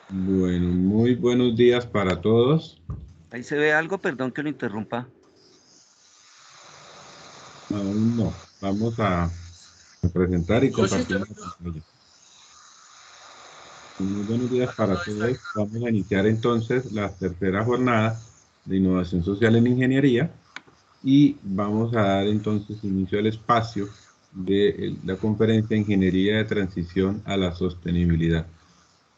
Bueno, muy buenos días para todos. Ahí se ve algo, perdón que lo interrumpa. Aún no. Vamos a presentar y Yo sí estoy compartir la pantalla. Muy buenos días para todos. Vamos a iniciar entonces la tercera jornada de innovación social en ingeniería y vamos a dar entonces inicio al espacio de la conferencia Ingeniería de Transición a la Sostenibilidad.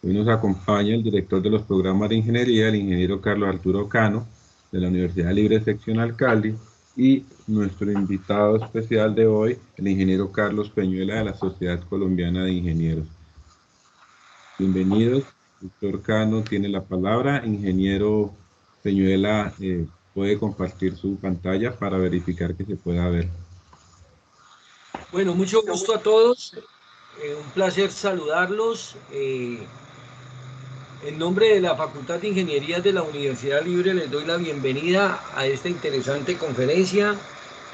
Hoy nos acompaña el director de los programas de ingeniería, el ingeniero Carlos Arturo Cano, de la Universidad Libre Seccional Cali, y nuestro invitado especial de hoy, el ingeniero Carlos Peñuela, de la Sociedad Colombiana de Ingenieros. Bienvenidos, doctor Cano tiene la palabra. Ingeniero Peñuela, puede compartir su pantalla para verificar que se pueda ver. Bueno, mucho gusto a todos. Un placer saludarlos. En nombre de la Facultad de Ingeniería de la Universidad Libre les doy la bienvenida a esta interesante conferencia.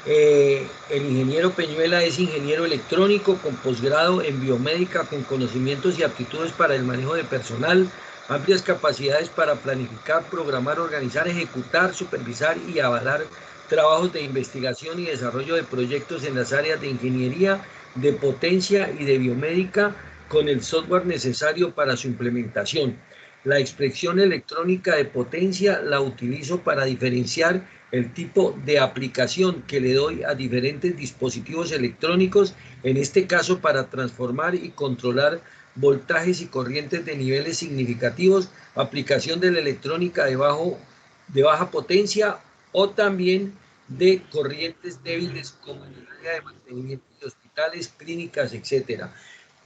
El ingeniero Peñuela es ingeniero electrónico con posgrado en biomédica con conocimientos y aptitudes para el manejo de personal, amplias capacidades para planificar, programar, organizar, ejecutar, supervisar y avalar trabajos de investigación y desarrollo de proyectos en las áreas de ingeniería, de potencia y de biomédica con el software necesario para su implementación. La expresión electrónica de potencia la utilizo para diferenciar el tipo de aplicación que le doy a diferentes dispositivos electrónicos, en este caso para transformar y controlar voltajes y corrientes de niveles significativos, aplicación de la electrónica de baja potencia o también de corrientes débiles como en el área de mantenimiento de hospitales, clínicas, etcétera.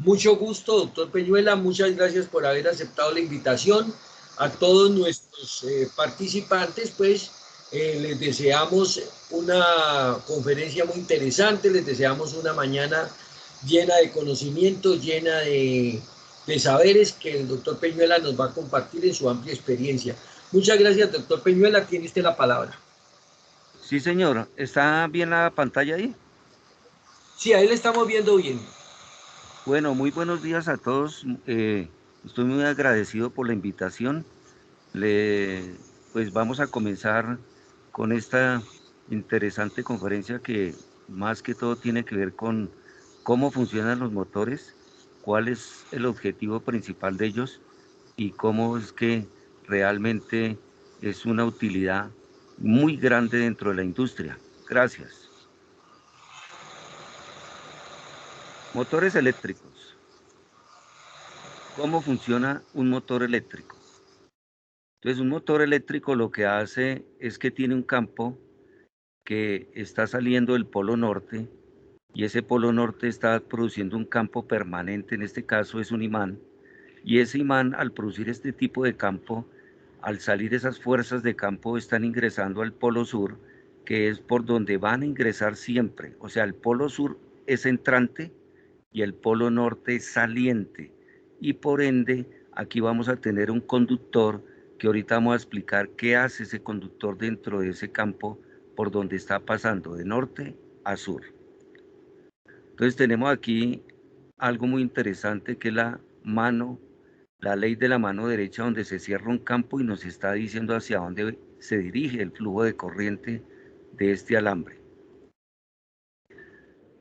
Mucho gusto, doctor Peñuela, muchas gracias por haber aceptado la invitación. A todos nuestros participantes, pues les deseamos una conferencia muy interesante, les deseamos una mañana llena de conocimiento, llena de saberes que el doctor Peñuela nos va a compartir en su amplia experiencia. Muchas gracias, doctor Peñuela, tiene usted la palabra. Sí, señor. ¿Está bien la pantalla ahí? Sí, ahí le estamos viendo bien. Bueno, muy buenos días a todos. Estoy muy agradecido por la invitación. Pues vamos a comenzar con esta interesante conferencia que más que todo tiene que ver con cómo funcionan los motores, cuál es el objetivo principal de ellos y cómo es que realmente es una utilidad muy grande dentro de la industria. Gracias. Motores eléctricos. ¿Cómo funciona un motor eléctrico? Entonces, un motor eléctrico lo que hace es que tiene un campo que está saliendo del polo norte y ese polo norte está produciendo un campo permanente, en este caso es un imán, y ese imán al producir este tipo de campo, al salir esas fuerzas de campo están ingresando al polo sur, que es por donde van a ingresar siempre, o sea, el polo sur es entrante y el polo norte es saliente, y por ende aquí vamos a tener un conductor que ahorita vamos a explicar qué hace ese conductor dentro de ese campo por donde está pasando de norte a sur. Entonces tenemos aquí algo muy interesante que es la ley de la mano derecha donde se cierra un campo y nos está diciendo hacia dónde se dirige el flujo de corriente de este alambre.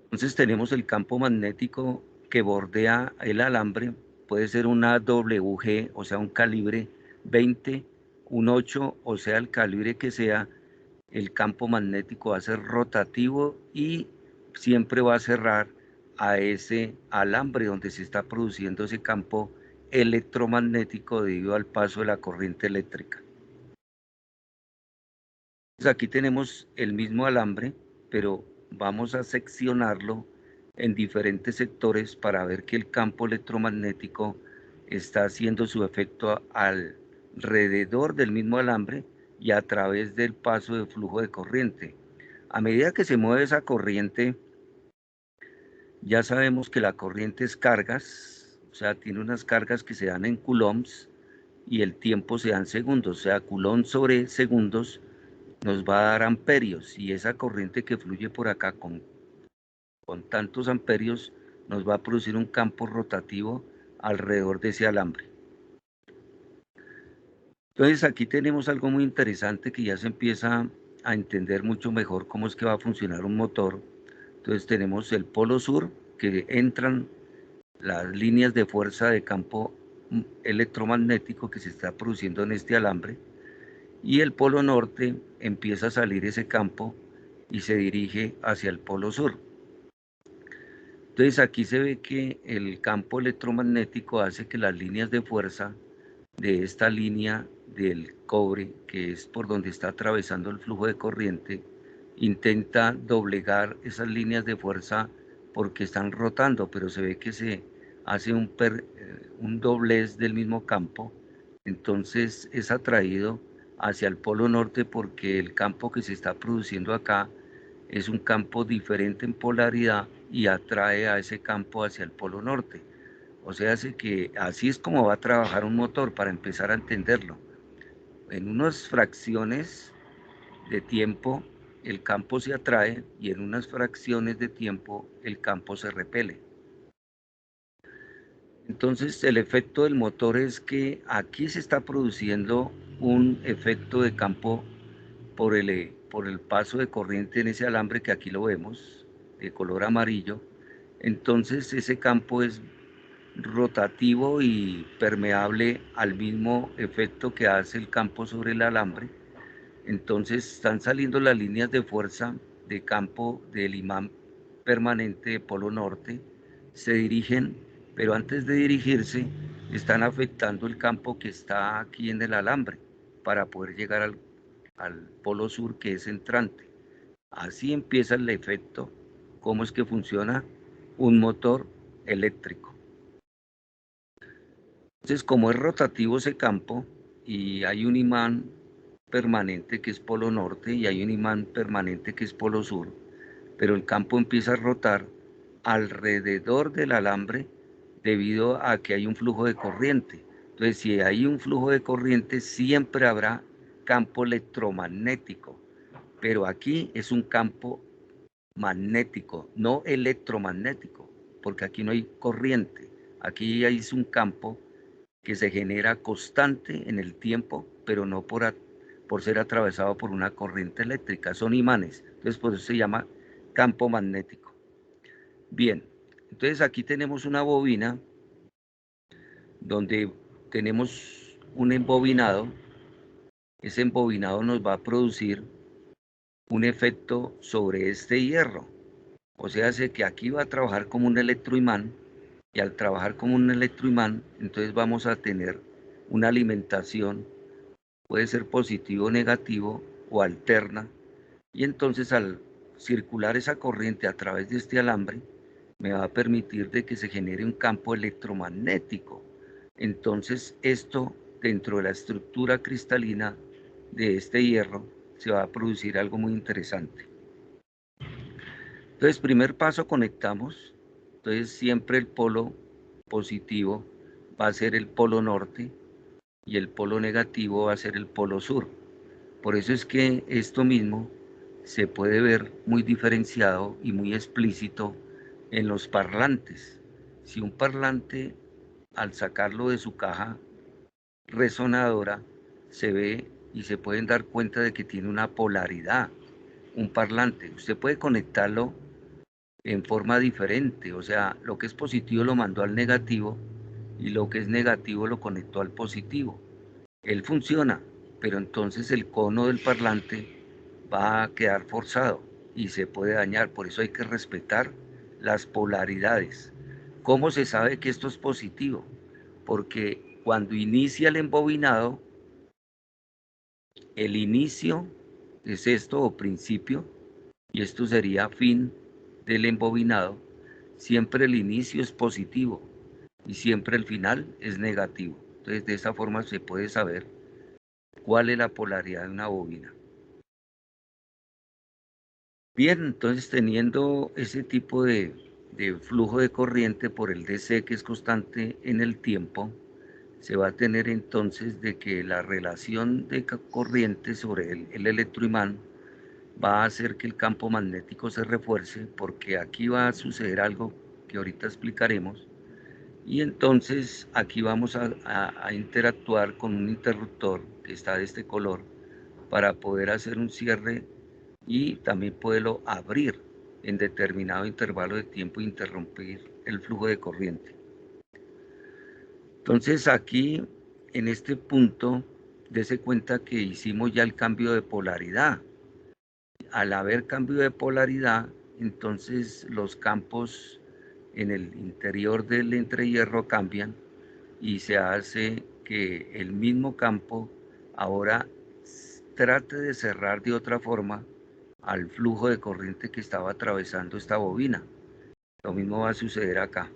Entonces tenemos el campo magnético que bordea el alambre, puede ser una AWG, o sea un calibre 20, un 8, o sea el calibre que sea, el campo magnético va a ser rotativo y siempre va a cerrar a ese alambre donde se está produciendo ese campo electromagnético debido al paso de la corriente eléctrica. Entonces aquí tenemos el mismo alambre, pero vamos a seccionarlo en diferentes sectores para ver que el campo electromagnético está haciendo su efecto alrededor del mismo alambre y a través del paso de flujo de corriente. A medida que se mueve esa corriente, ya sabemos que la corriente es cargas, o sea, tiene unas cargas que se dan en coulombs y el tiempo se da en segundos, o sea, coulomb sobre segundos nos va a dar amperios y esa corriente que fluye por acá con tantos amperios nos va a producir un campo rotativo alrededor de ese alambre. Entonces aquí tenemos algo muy interesante que ya se empieza a entender mucho mejor cómo es que va a funcionar un motor. Entonces tenemos el polo sur, que entran las líneas de fuerza de campo electromagnético que se está produciendo en este alambre, y el polo norte empieza a salir ese campo y se dirige hacia el polo sur. Entonces aquí se ve que el campo electromagnético hace que las líneas de fuerza de esta línea del cobre, que es por donde está atravesando el flujo de corriente, intenta doblegar esas líneas de fuerza porque están rotando, pero se ve que se hace un doblez del mismo campo. Entonces es atraído hacia el polo norte porque el campo que se está produciendo acá es un campo diferente en polaridad y atrae a ese campo hacia el polo norte. O sea, hace que así es como va a trabajar un motor para empezar a entenderlo. En unas fracciones de tiempo el campo se atrae y en unas fracciones de tiempo el campo se repele. Entonces el efecto del motor es que aquí se está produciendo un efecto de campo por el paso de corriente en ese alambre que aquí lo vemos, de color amarillo. Entonces ese campo es rotativo y permeable al mismo efecto que hace el campo sobre el alambre. Entonces están saliendo las líneas de fuerza de campo del imán permanente de polo norte, se dirigen, pero antes de dirigirse están afectando el campo que está aquí en el alambre para poder llegar al polo sur, que es entrante. Así empieza el efecto, cómo es que funciona un motor eléctrico. Entonces, como es rotativo ese campo y hay un imán permanente que es polo norte y hay un imán permanente que es polo sur, pero el campo empieza a rotar alrededor del alambre debido a que hay un flujo de corriente. Entonces, si hay un flujo de corriente, siempre habrá campo electromagnético, pero aquí es un campo magnético, no electromagnético, porque aquí no hay corriente, aquí hay un campo que se genera constante en el tiempo, pero no por ser atravesado por una corriente eléctrica, son imanes, entonces por eso se llama campo magnético. Bien, entonces aquí tenemos una bobina donde tenemos un embobinado, ese embobinado nos va a producir un efecto sobre este hierro, o sea, hace que aquí va a trabajar como un electroimán, y al trabajar como un electroimán, entonces vamos a tener una alimentación, puede ser positivo o negativo o alterna, y entonces al circular esa corriente a través de este alambre, me va a permitir de que se genere un campo electromagnético. Entonces esto, dentro de la estructura cristalina de este hierro, se va a producir algo muy interesante. Entonces, primer paso, conectamos. Entonces, siempre el polo positivo va a ser el polo norte y el polo negativo va a ser el polo sur. Por eso es que esto mismo se puede ver muy diferenciado y muy explícito en los parlantes. Si un parlante, al sacarlo de su caja resonadora, se ve y se pueden dar cuenta de que tiene una polaridad, un parlante. Usted puede conectarlo en forma diferente, o sea, lo que es positivo lo mandó al negativo y lo que es negativo lo conectó al positivo. Él funciona, pero entonces el cono del parlante va a quedar forzado y se puede dañar, por eso hay que respetar las polaridades. ¿Cómo se sabe que esto es positivo? Porque cuando inicia el embobinado, el inicio es esto o principio, y esto sería fin del embobinado. Siempre el inicio es positivo y siempre el final es negativo. Entonces, de esa forma se puede saber cuál es la polaridad de una bobina. Bien, entonces teniendo ese tipo de flujo de corriente por el DC, que es constante en el tiempo, se va a tener entonces de que la relación de corriente sobre el electroimán va a hacer que el campo magnético se refuerce, porque aquí va a suceder algo que ahorita explicaremos, Y entonces aquí vamos a interactuar con un interruptor que está de este color para poder hacer un cierre y también poderlo abrir en determinado intervalo de tiempo e interrumpir el flujo de corriente. Entonces aquí, en este punto, dése cuenta que hicimos ya el cambio de polaridad. Al haber cambio de polaridad, entonces los campos en el interior del entrehierro cambian y se hace que el mismo campo ahora trate de cerrar de otra forma al flujo de corriente que estaba atravesando esta bobina. Lo mismo va a suceder acá.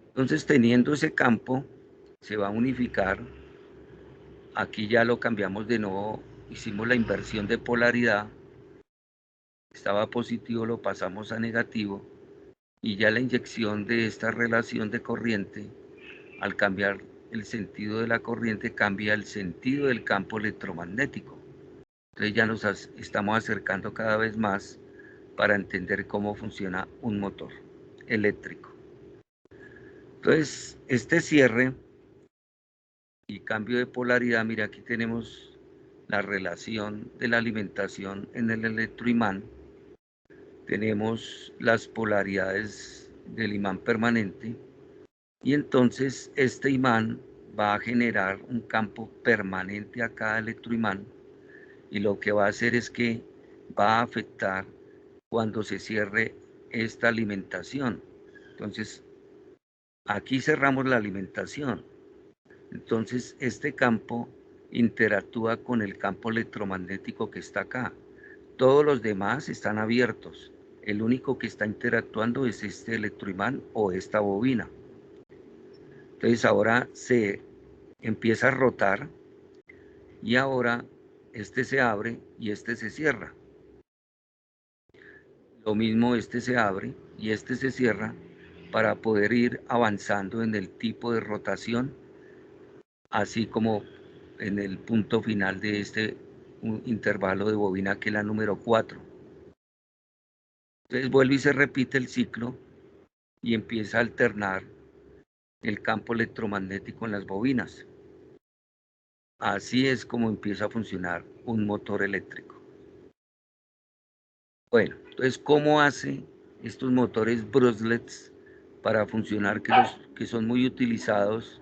Entonces, teniendo ese campo, se va a unificar. Aquí ya lo cambiamos de nuevo, hicimos la inversión de polaridad. Estaba positivo, lo pasamos a negativo. Y ya la inyección de esta relación de corriente, al cambiar el sentido de la corriente, cambia el sentido del campo electromagnético. Entonces ya nos estamos acercando cada vez más para entender cómo funciona un motor eléctrico. Entonces, este cierre y cambio de polaridad, mira, aquí tenemos la relación de la alimentación en el electroimán. Tenemos las polaridades del imán permanente y entonces este imán va a generar un campo permanente a cada electroimán y lo que va a hacer es que va a afectar cuando se cierre esta alimentación. Entonces, aquí cerramos la alimentación. Entonces, este campo interactúa con el campo electromagnético que está acá. Todos los demás están abiertos. El único que está interactuando es este electroimán o esta bobina. Entonces, ahora se empieza a rotar y ahora este se abre y este se cierra. Lo mismo, este se abre y este se cierra para poder ir avanzando en el tipo de rotación, así como en el punto final de este intervalo de bobina, que es la número 4. Entonces vuelve y se repite el ciclo y empieza a alternar el campo electromagnético en las bobinas. Así es como empieza a funcionar un motor eléctrico. Bueno, entonces, ¿cómo hace estos motores Brussels para funcionar, que son muy utilizados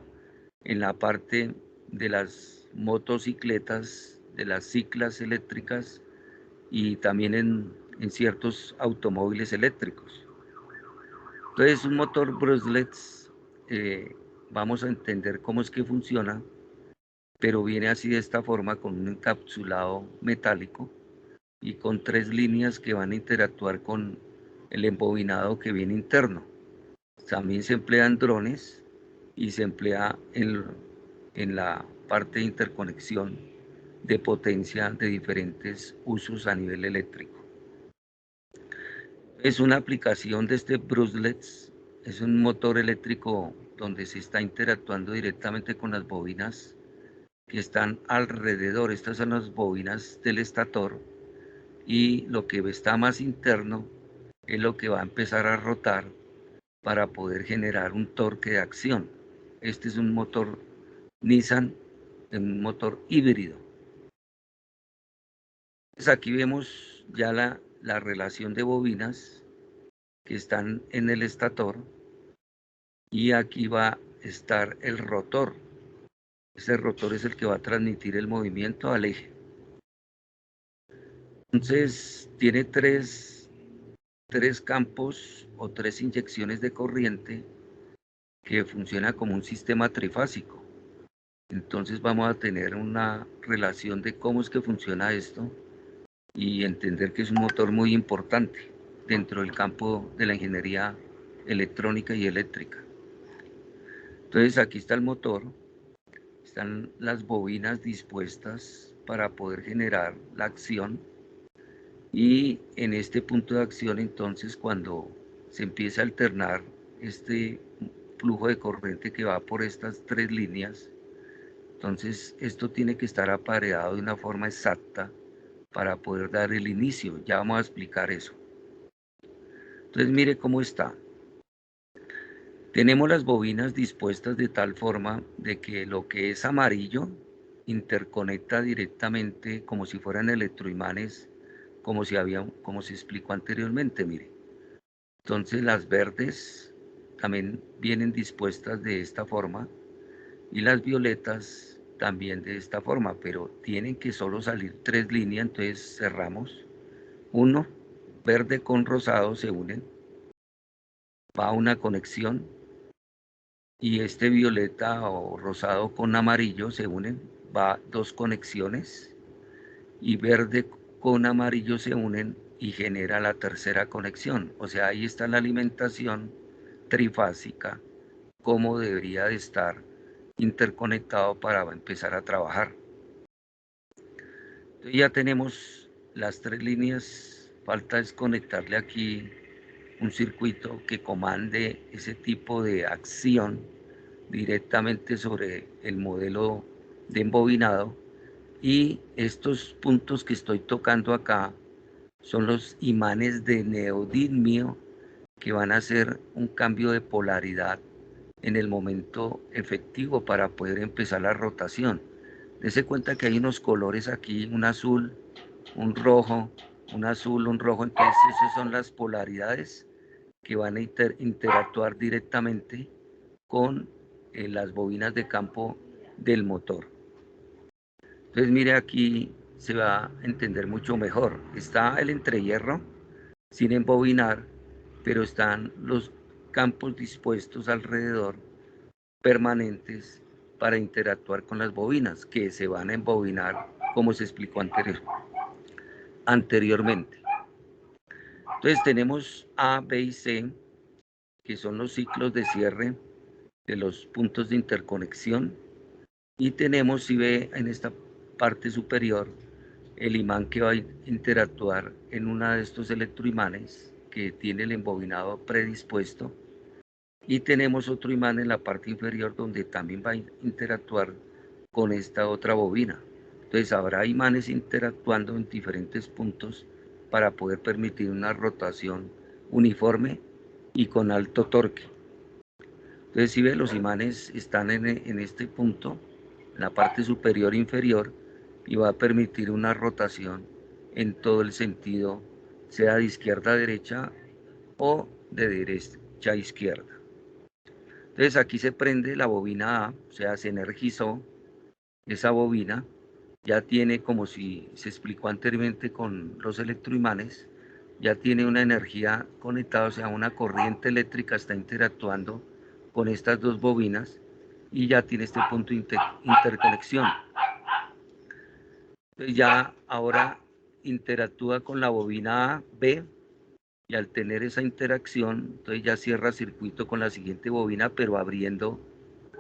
en la parte de las motocicletas, de las ciclas eléctricas y también en ciertos automóviles eléctricos? Entonces, un motor Brussels, vamos a entender cómo es que funciona, pero viene así de esta forma, con un encapsulado metálico y con 3 líneas que van a interactuar con el embobinado que viene interno. También se emplean drones y se emplea en la parte de interconexión de potencia de diferentes usos a nivel eléctrico. Es una aplicación de este Brussels, es un motor eléctrico donde se está interactuando directamente con las bobinas que están alrededor. Estas son las bobinas del estator y lo que está más interno es lo que va a empezar a rotar para poder generar un torque de acción. Este es un motor Nissan, un motor híbrido. Entonces aquí vemos ya la relación de bobinas que están en el estator y aquí va a estar el rotor. Ese rotor es el que va a transmitir el movimiento al eje. Entonces tiene tres campos o 3 inyecciones de corriente que funciona como un sistema trifásico. Entonces vamos a tener una relación de cómo es que funciona esto y entender que es un motor muy importante dentro del campo de la ingeniería electrónica y eléctrica. Entonces aquí está el motor, están las bobinas dispuestas para poder generar la acción. Y en este punto de acción, entonces, cuando se empieza a alternar este flujo de corriente que va por estas 3 líneas, entonces esto tiene que estar apareado de una forma exacta para poder dar el inicio. Ya vamos a explicar eso. Entonces mire cómo está. Tenemos las bobinas dispuestas de tal forma de que lo que es amarillo interconecta directamente como si fueran electroimanes, como se explicó anteriormente, mire. Entonces las verdes también vienen dispuestas de esta forma y las violetas también de esta forma, pero tienen que solo salir 3 líneas, entonces cerramos. Uno, verde con rosado se unen, va una conexión, y este violeta o rosado con amarillo se unen, va 2 conexiones, y verde con amarillo se unen y genera la tercera conexión. O sea, ahí está la alimentación trifásica, cómo debería de estar interconectado para empezar a trabajar. Entonces ya tenemos las 3 líneas, falta desconectarle aquí un circuito que comande ese tipo de acción directamente sobre el modelo de embobinado, y estos puntos que estoy tocando acá son los imanes de neodimio que van a hacer un cambio de polaridad en el momento efectivo para poder empezar la rotación. Dese cuenta que hay unos colores aquí, un azul, un rojo, un azul, un rojo, entonces esas son las polaridades que van a interactuar directamente con las bobinas de campo del motor. Entonces mire, aquí se va a entender mucho mejor. Está el entrehierro sin embobinar, pero están los campos dispuestos alrededor, permanentes, para interactuar con las bobinas, que se van a embobinar como se explicó anteriormente. Entonces tenemos A, B y C, que son los ciclos de cierre de los puntos de interconexión, y tenemos, si ve en esta parte superior, el imán que va a interactuar en uno de estos electroimanes que tiene el embobinado predispuesto, y tenemos otro imán en la parte inferior donde también va a interactuar con esta otra bobina. Entonces habrá imanes interactuando en diferentes puntos para poder permitir una rotación uniforme y con alto torque. Entonces, si ve, los imanes están en este punto, en la parte superior e inferior, y va a permitir una rotación en todo el sentido, sea de izquierda a derecha o de derecha a izquierda. Entonces aquí se prende la bobina A, o sea, se energizó esa bobina, ya tiene, como si se explicó anteriormente con los electroimanes, ya tiene una energía conectada, o sea, una corriente eléctrica está interactuando con estas 2 bobinas y ya tiene este punto de interconexión. Entonces ya ahora interactúa con la bobina A, B, y al tener esa interacción, entonces ya cierra circuito con la siguiente bobina, pero abriendo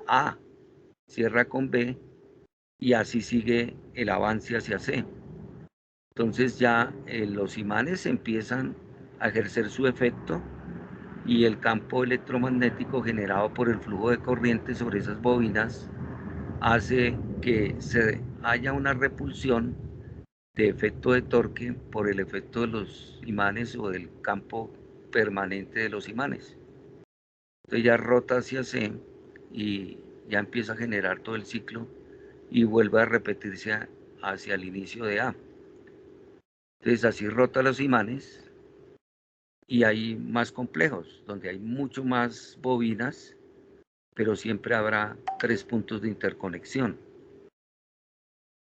A, cierra con B, y así sigue el avance hacia C. Entonces ya los imanes empiezan a ejercer su efecto, y el campo electromagnético generado por el flujo de corriente sobre esas bobinas hace que haya una repulsión de efecto de torque por el efecto de los imanes o del campo permanente de los imanes. Entonces ya rota hacia C y ya empieza a generar todo el ciclo y vuelve a repetirse hacia el inicio de A. Entonces así rota los imanes, y hay más complejos, donde hay mucho más bobinas, pero siempre habrá 3 puntos de interconexión.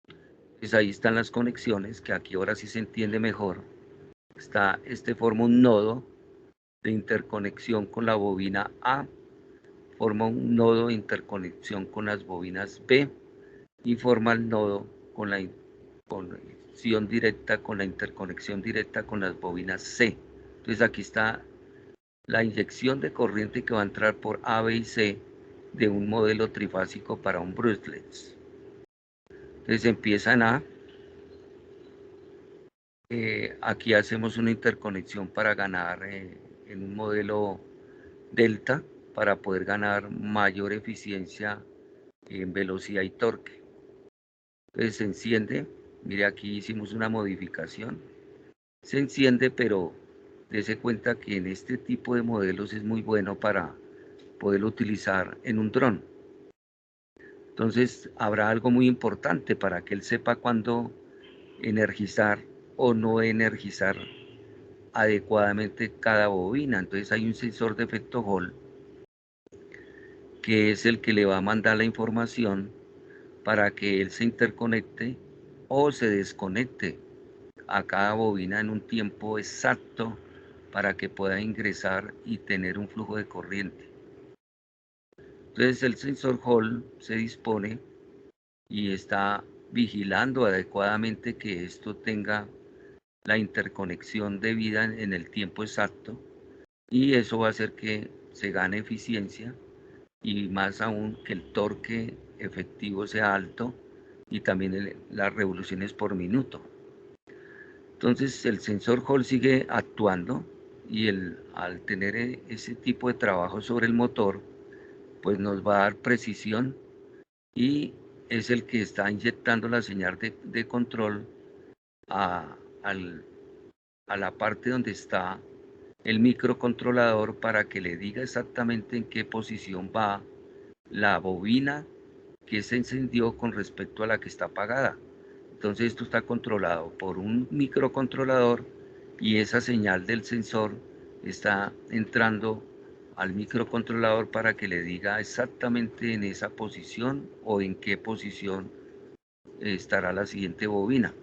Entonces ahí están las conexiones, que aquí ahora sí se entiende mejor. Forma un nodo de interconexión con la bobina A, forma un nodo de interconexión con las bobinas B, y forma el nodo con la conexión directa, con la interconexión directa con las bobinas C. Entonces aquí está la inyección de corriente que va a entrar por A, B y C de un modelo trifásico para un brushless. Entonces empiezan aquí hacemos una interconexión para ganar en un modelo delta, para poder ganar mayor eficiencia en velocidad y torque. Entonces se enciende, mire, aquí hicimos una modificación, se enciende, pero dése cuenta que en este tipo de modelos es muy bueno para poderlo utilizar en un dron. Entonces habrá algo muy importante para que él sepa cuándo energizar o no energizar adecuadamente cada bobina. Entonces hay un sensor de efecto Hall que es el que le va a mandar la información para que él se interconecte o se desconecte a cada bobina en un tiempo exacto para que pueda ingresar y tener un flujo de corriente. Entonces el sensor Hall se dispone y está vigilando adecuadamente que esto tenga la interconexión debida en el tiempo exacto, y eso va a hacer que se gane eficiencia y más aún que el torque efectivo sea alto y también las revoluciones por minuto. Entonces el sensor Hall sigue actuando y al tener ese tipo de trabajo sobre el motor, pues nos va a dar precisión y es el que está inyectando la señal de control a la parte donde está el microcontrolador para que le diga exactamente en qué posición va la bobina que se encendió con respecto a la que está apagada. Entonces esto está controlado por un microcontrolador y esa señal del sensor está entrando al microcontrolador para que le diga exactamente en esa posición o en qué posición estará la siguiente bobina.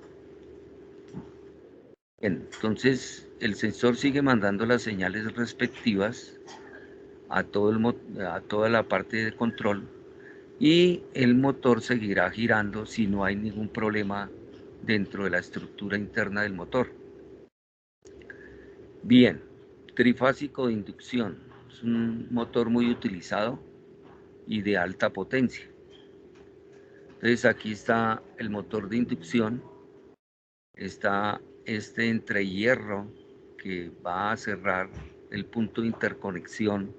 Bien, entonces el sensor sigue mandando las señales respectivas a toda la parte de control y el motor seguirá girando si no hay ningún problema dentro de la estructura interna del motor. Bien, trifásico de inducción. Es un motor muy utilizado y de alta potencia. Entonces aquí está el motor de inducción. Está este entrehierro que va a cerrar el punto de interconexión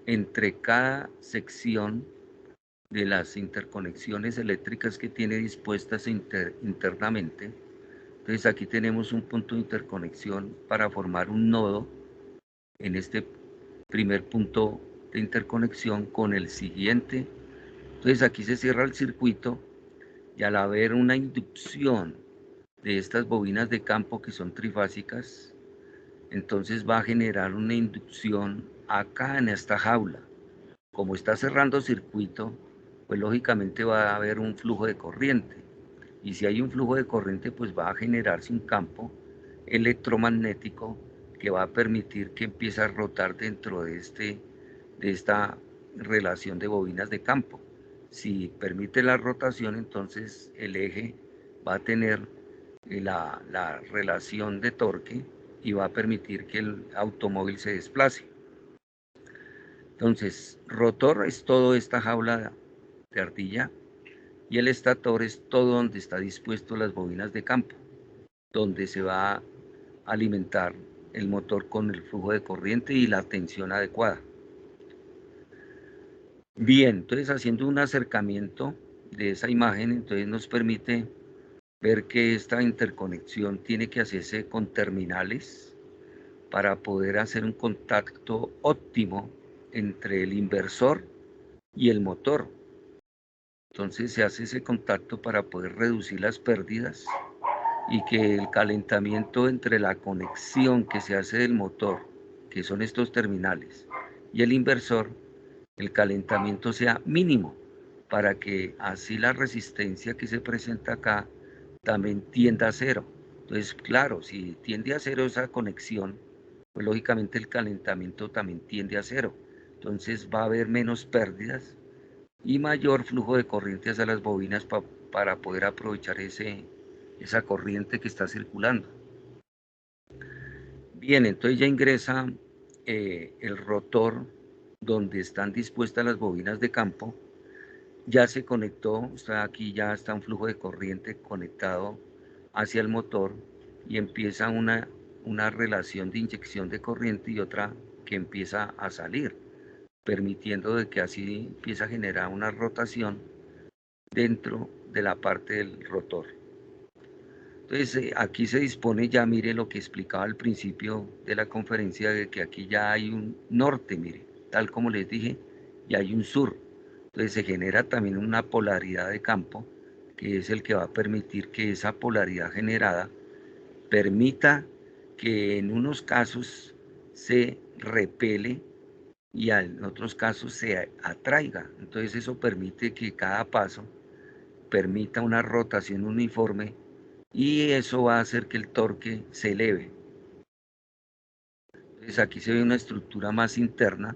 entre cada sección de las interconexiones eléctricas que tiene dispuestas internamente. Entonces aquí tenemos un punto de interconexión para formar un nodo en este primer punto de interconexión con el siguiente. Entonces aquí se cierra el circuito y al haber una inducción de estas bobinas de campo que son trifásicas, entonces va a generar una inducción acá en esta jaula. Como está cerrando circuito, pues lógicamente va a haber un flujo de corriente. Y si hay un flujo de corriente, pues va a generarse un campo electromagnético que va a permitir que empiece a rotar dentro de esta relación de bobinas de campo. Si permite la rotación, entonces el eje va a tener la relación de torque y va a permitir que el automóvil se desplace. Entonces, rotor es toda esta jaula de ardilla y el estator es todo donde está dispuesto las bobinas de campo, donde se va a alimentar el motor con el flujo de corriente y la tensión adecuada. Bien, entonces haciendo un acercamiento de esa imagen, entonces nos permite ver que esta interconexión tiene que hacerse con terminales para poder hacer un contacto óptimo entre el inversor y el motor. Entonces se hace ese contacto para poder reducir las pérdidas y que el calentamiento entre la conexión que se hace del motor, que son estos terminales, y el inversor, el calentamiento sea mínimo para que así la resistencia que se presenta acá también tienda a cero. Entonces, claro, si tiende a cero esa conexión, pues lógicamente el calentamiento también tiende a cero. Entonces va a haber menos pérdidas y mayor flujo de corriente hacia las bobinas para poder aprovechar esa corriente que está circulando. Bien, entonces ya ingresa el rotor donde están dispuestas las bobinas de campo. Ya se conectó, aquí ya está un flujo de corriente conectado hacia el motor y empieza una relación de inyección de corriente y otra que empieza a salir, permitiendo de que así empieza a generar una rotación dentro de la parte del rotor. Entonces aquí se dispone ya, mire lo que explicaba al principio de la conferencia, de que aquí ya hay un norte, mire. tal como les dije, y hay un sur. Entonces se genera también una polaridad de campo, que es el que va a permitir que esa polaridad generada permita que en unos casos se repele y en otros casos se atraiga. Entonces eso permite que cada paso permita una rotación uniforme y eso va a hacer que el torque se eleve. Entonces aquí se ve una estructura más interna.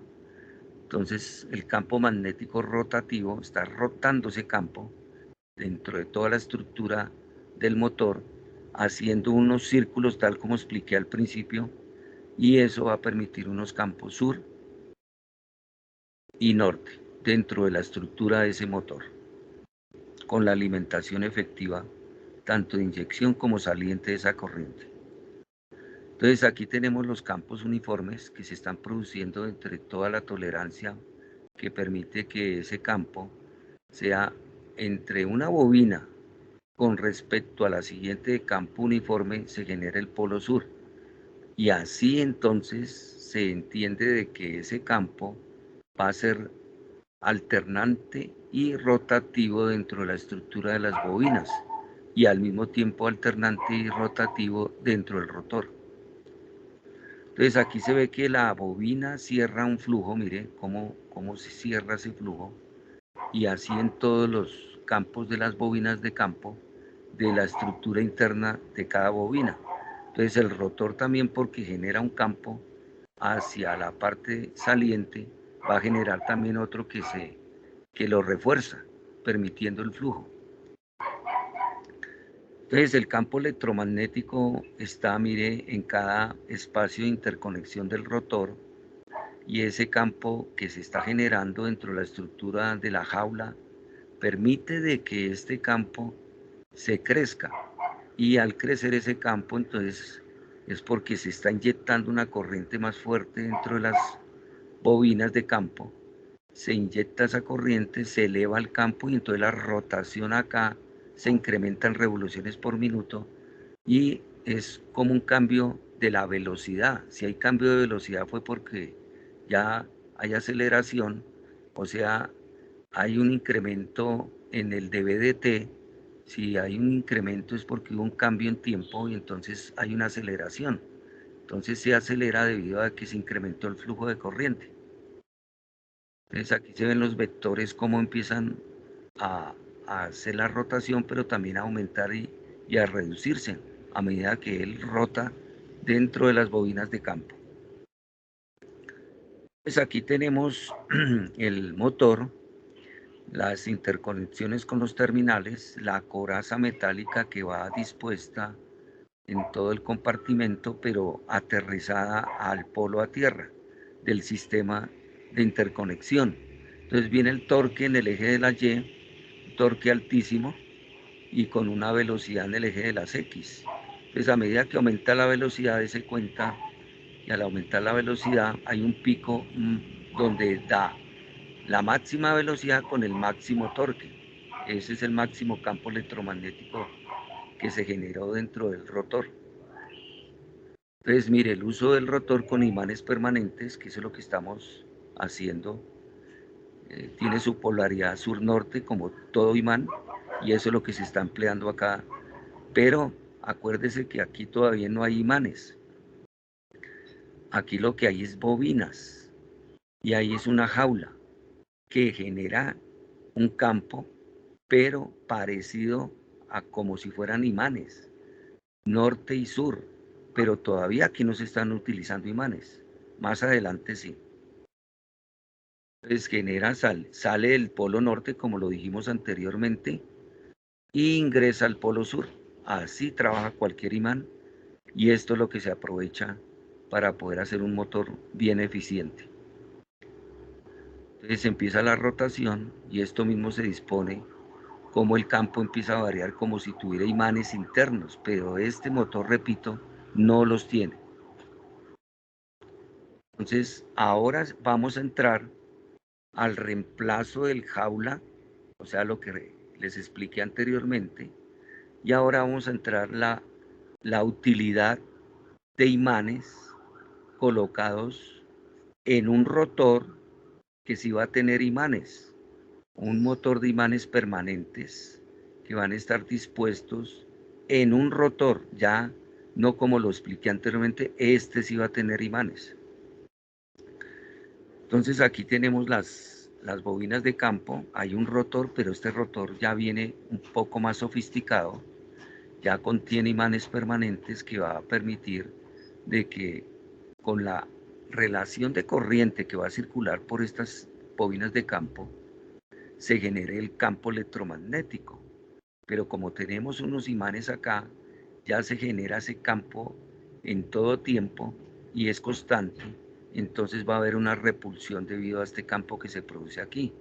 Entonces el campo magnético rotativo está rotando ese campo dentro de toda la estructura del motor, haciendo unos círculos tal como expliqué al principio, y eso va a permitir unos campos sur y norte dentro de la estructura de ese motor, con la alimentación efectiva tanto de inyección como saliente de esa corriente. Entonces aquí tenemos los campos uniformes que se están produciendo entre toda la tolerancia que permite que ese campo sea entre una bobina con respecto a la siguiente de campo uniforme se genera el polo sur. Y así entonces se entiende de que ese campo va a ser alternante y rotativo dentro de la estructura de las bobinas y al mismo tiempo alternante y rotativo dentro del rotor. Entonces aquí se ve que la bobina cierra un flujo, mire cómo se cierra ese flujo, y así en todos los campos de las bobinas de campo de la estructura interna de cada bobina. Entonces el rotor también, porque genera un campo hacia la parte saliente, va a generar también otro que lo refuerza, permitiendo el flujo. Entonces el campo electromagnético está, mire, en cada espacio de interconexión del rotor, y ese campo que se está generando dentro de la estructura de la jaula permite de que este campo se crezca, y al crecer ese campo entonces es porque se está inyectando una corriente más fuerte dentro de las bobinas de campo, se inyecta esa corriente, se eleva el campo y entonces la rotación acá se incrementa en revoluciones por minuto y es como un cambio de la velocidad. Si hay cambio de velocidad fue porque ya hay aceleración, o sea, hay un incremento en el dB/dt. Si hay un incremento es porque hubo un cambio en tiempo y entonces hay una aceleración. Entonces se acelera debido a que se incrementó el flujo de corriente. Entonces aquí se ven los vectores cómo empiezan a hacer la rotación, pero también a aumentar y a reducirse a medida que él rota dentro de las bobinas de campo. Pues aquí tenemos el motor, las interconexiones con los terminales, la coraza metálica que va dispuesta en todo el compartimento, pero aterrizada al polo a tierra del sistema de interconexión. Entonces viene el torque en el eje de la Y, torque altísimo y con una velocidad en el eje de las X. Entonces a medida que aumenta la velocidad, se cuenta, y al aumentar la velocidad hay un pico donde da la máxima velocidad con el máximo torque. Ese es el máximo campo electromagnético que se generó dentro del rotor. Entonces, mire, el uso del rotor con imanes permanentes, que eso es lo que estamos haciendo, tiene su polaridad sur-norte como todo imán, y eso es lo que se está empleando acá. Pero acuérdese que aquí todavía no hay imanes. Aquí lo que hay es bobinas, y ahí es una jaula que genera un campo, pero parecido a como si fueran imanes, norte y sur, pero todavía aquí no se están utilizando imanes. Más adelante sí. Entonces genera, sale del polo norte, como lo dijimos anteriormente, e ingresa al polo sur. Así trabaja cualquier imán, y esto es lo que se aprovecha para poder hacer un motor bien eficiente. Entonces empieza la rotación y esto mismo se dispone como el campo empieza a variar como si tuviera imanes internos, pero este motor, repito, no los tiene. Entonces ahora vamos a entrar al reemplazo del jaula, o sea, lo que les expliqué anteriormente, y ahora vamos a entrar la utilidad de imanes colocados en un rotor que sí va a tener imanes, un motor de imanes permanentes que van a estar dispuestos en un rotor, ya no como lo expliqué anteriormente, este sí va a tener imanes. Entonces aquí tenemos las bobinas de campo, hay un rotor, pero este rotor ya viene un poco más sofisticado, ya contiene imanes permanentes que va a permitir de que con la relación de corriente que va a circular por estas bobinas de campo, se genere el campo electromagnético. Pero como tenemos unos imanes acá, ya se genera ese campo en todo tiempo y es constante, entonces va a haber una repulsión debido a este campo que se produce aquí.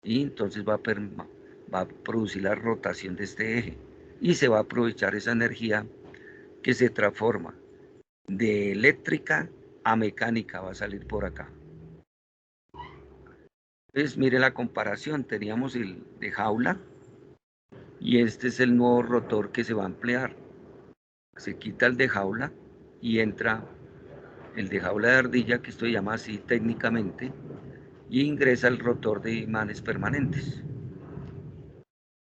Y entonces va a producir la rotación de este eje y se va a aprovechar esa energía que se transforma de eléctrica a mecánica, va a salir por acá. Entonces mire la comparación, teníamos el de jaula y este es el nuevo rotor que se va a emplear. Se quita el de jaula y entra el de jaula de ardilla, que esto se llama así técnicamente, y ingresa el rotor de imanes permanentes.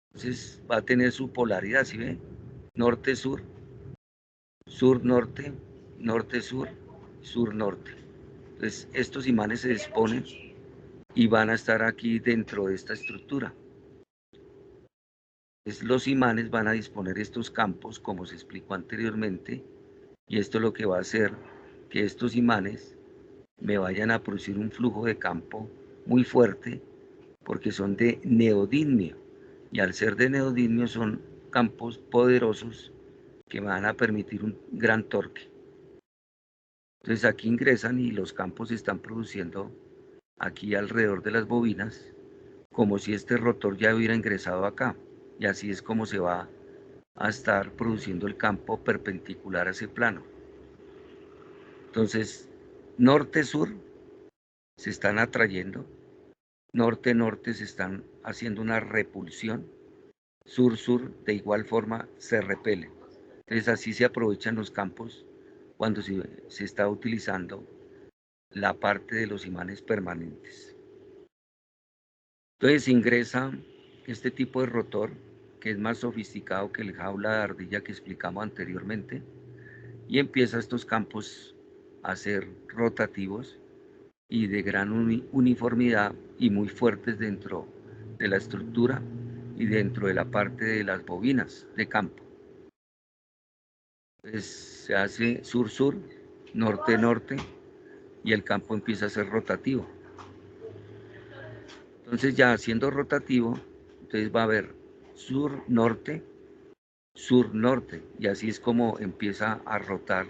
Entonces va a tener su polaridad, ¿sí ve? Norte-sur, sur-norte, norte-sur, sur-norte. Entonces estos imanes se disponen y van a estar aquí dentro de esta estructura. Entonces, los imanes van a disponer estos campos, como se explicó anteriormente, y esto lo que va a hacer que estos imanes me vayan a producir un flujo de campo muy fuerte, porque son de neodimio, y al ser de neodimio son campos poderosos que me van a permitir un gran torque. Entonces aquí ingresan y los campos se están produciendo aquí alrededor de las bobinas, como si este rotor ya hubiera ingresado acá, y así es como se va a estar produciendo el campo perpendicular a ese plano. Entonces, norte-sur se están atrayendo, norte-norte se están haciendo una repulsión, sur-sur de igual forma se repelen. Entonces así se aprovechan los campos cuando se está utilizando la parte de los imanes permanentes. Entonces ingresa este tipo de rotor, que es más sofisticado que el jaula de ardilla que explicamos anteriormente, y empieza estos campos a ser rotativos y de gran uniformidad y muy fuertes dentro de la estructura y dentro de la parte de las bobinas de campo. Entonces se hace sur-sur, norte-norte y el campo empieza a ser rotativo. Entonces ya siendo rotativo, entonces va a haber sur-norte, sur-norte, y así es como empieza a rotar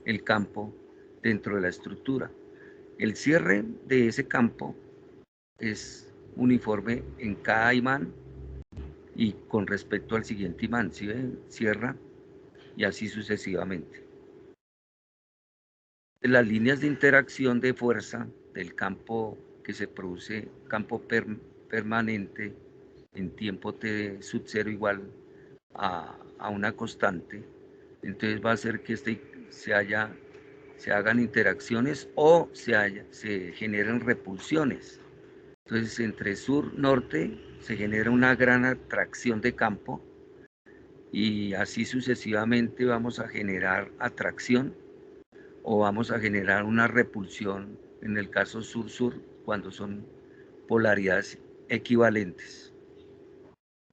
el campo dentro de la estructura. El cierre de ese campo es uniforme en cada imán y con respecto al siguiente imán, ¿sí ven? Cierra y así sucesivamente. Las líneas de interacción de fuerza del campo que se produce, campo permanente en tiempo t sub 0 igual a una constante, entonces va a hacer que se hagan interacciones o se generen repulsiones. Entonces entre sur-norte se genera una gran atracción de campo y así sucesivamente vamos a generar atracción o vamos a generar una repulsión en el caso sur-sur cuando son polaridades equivalentes.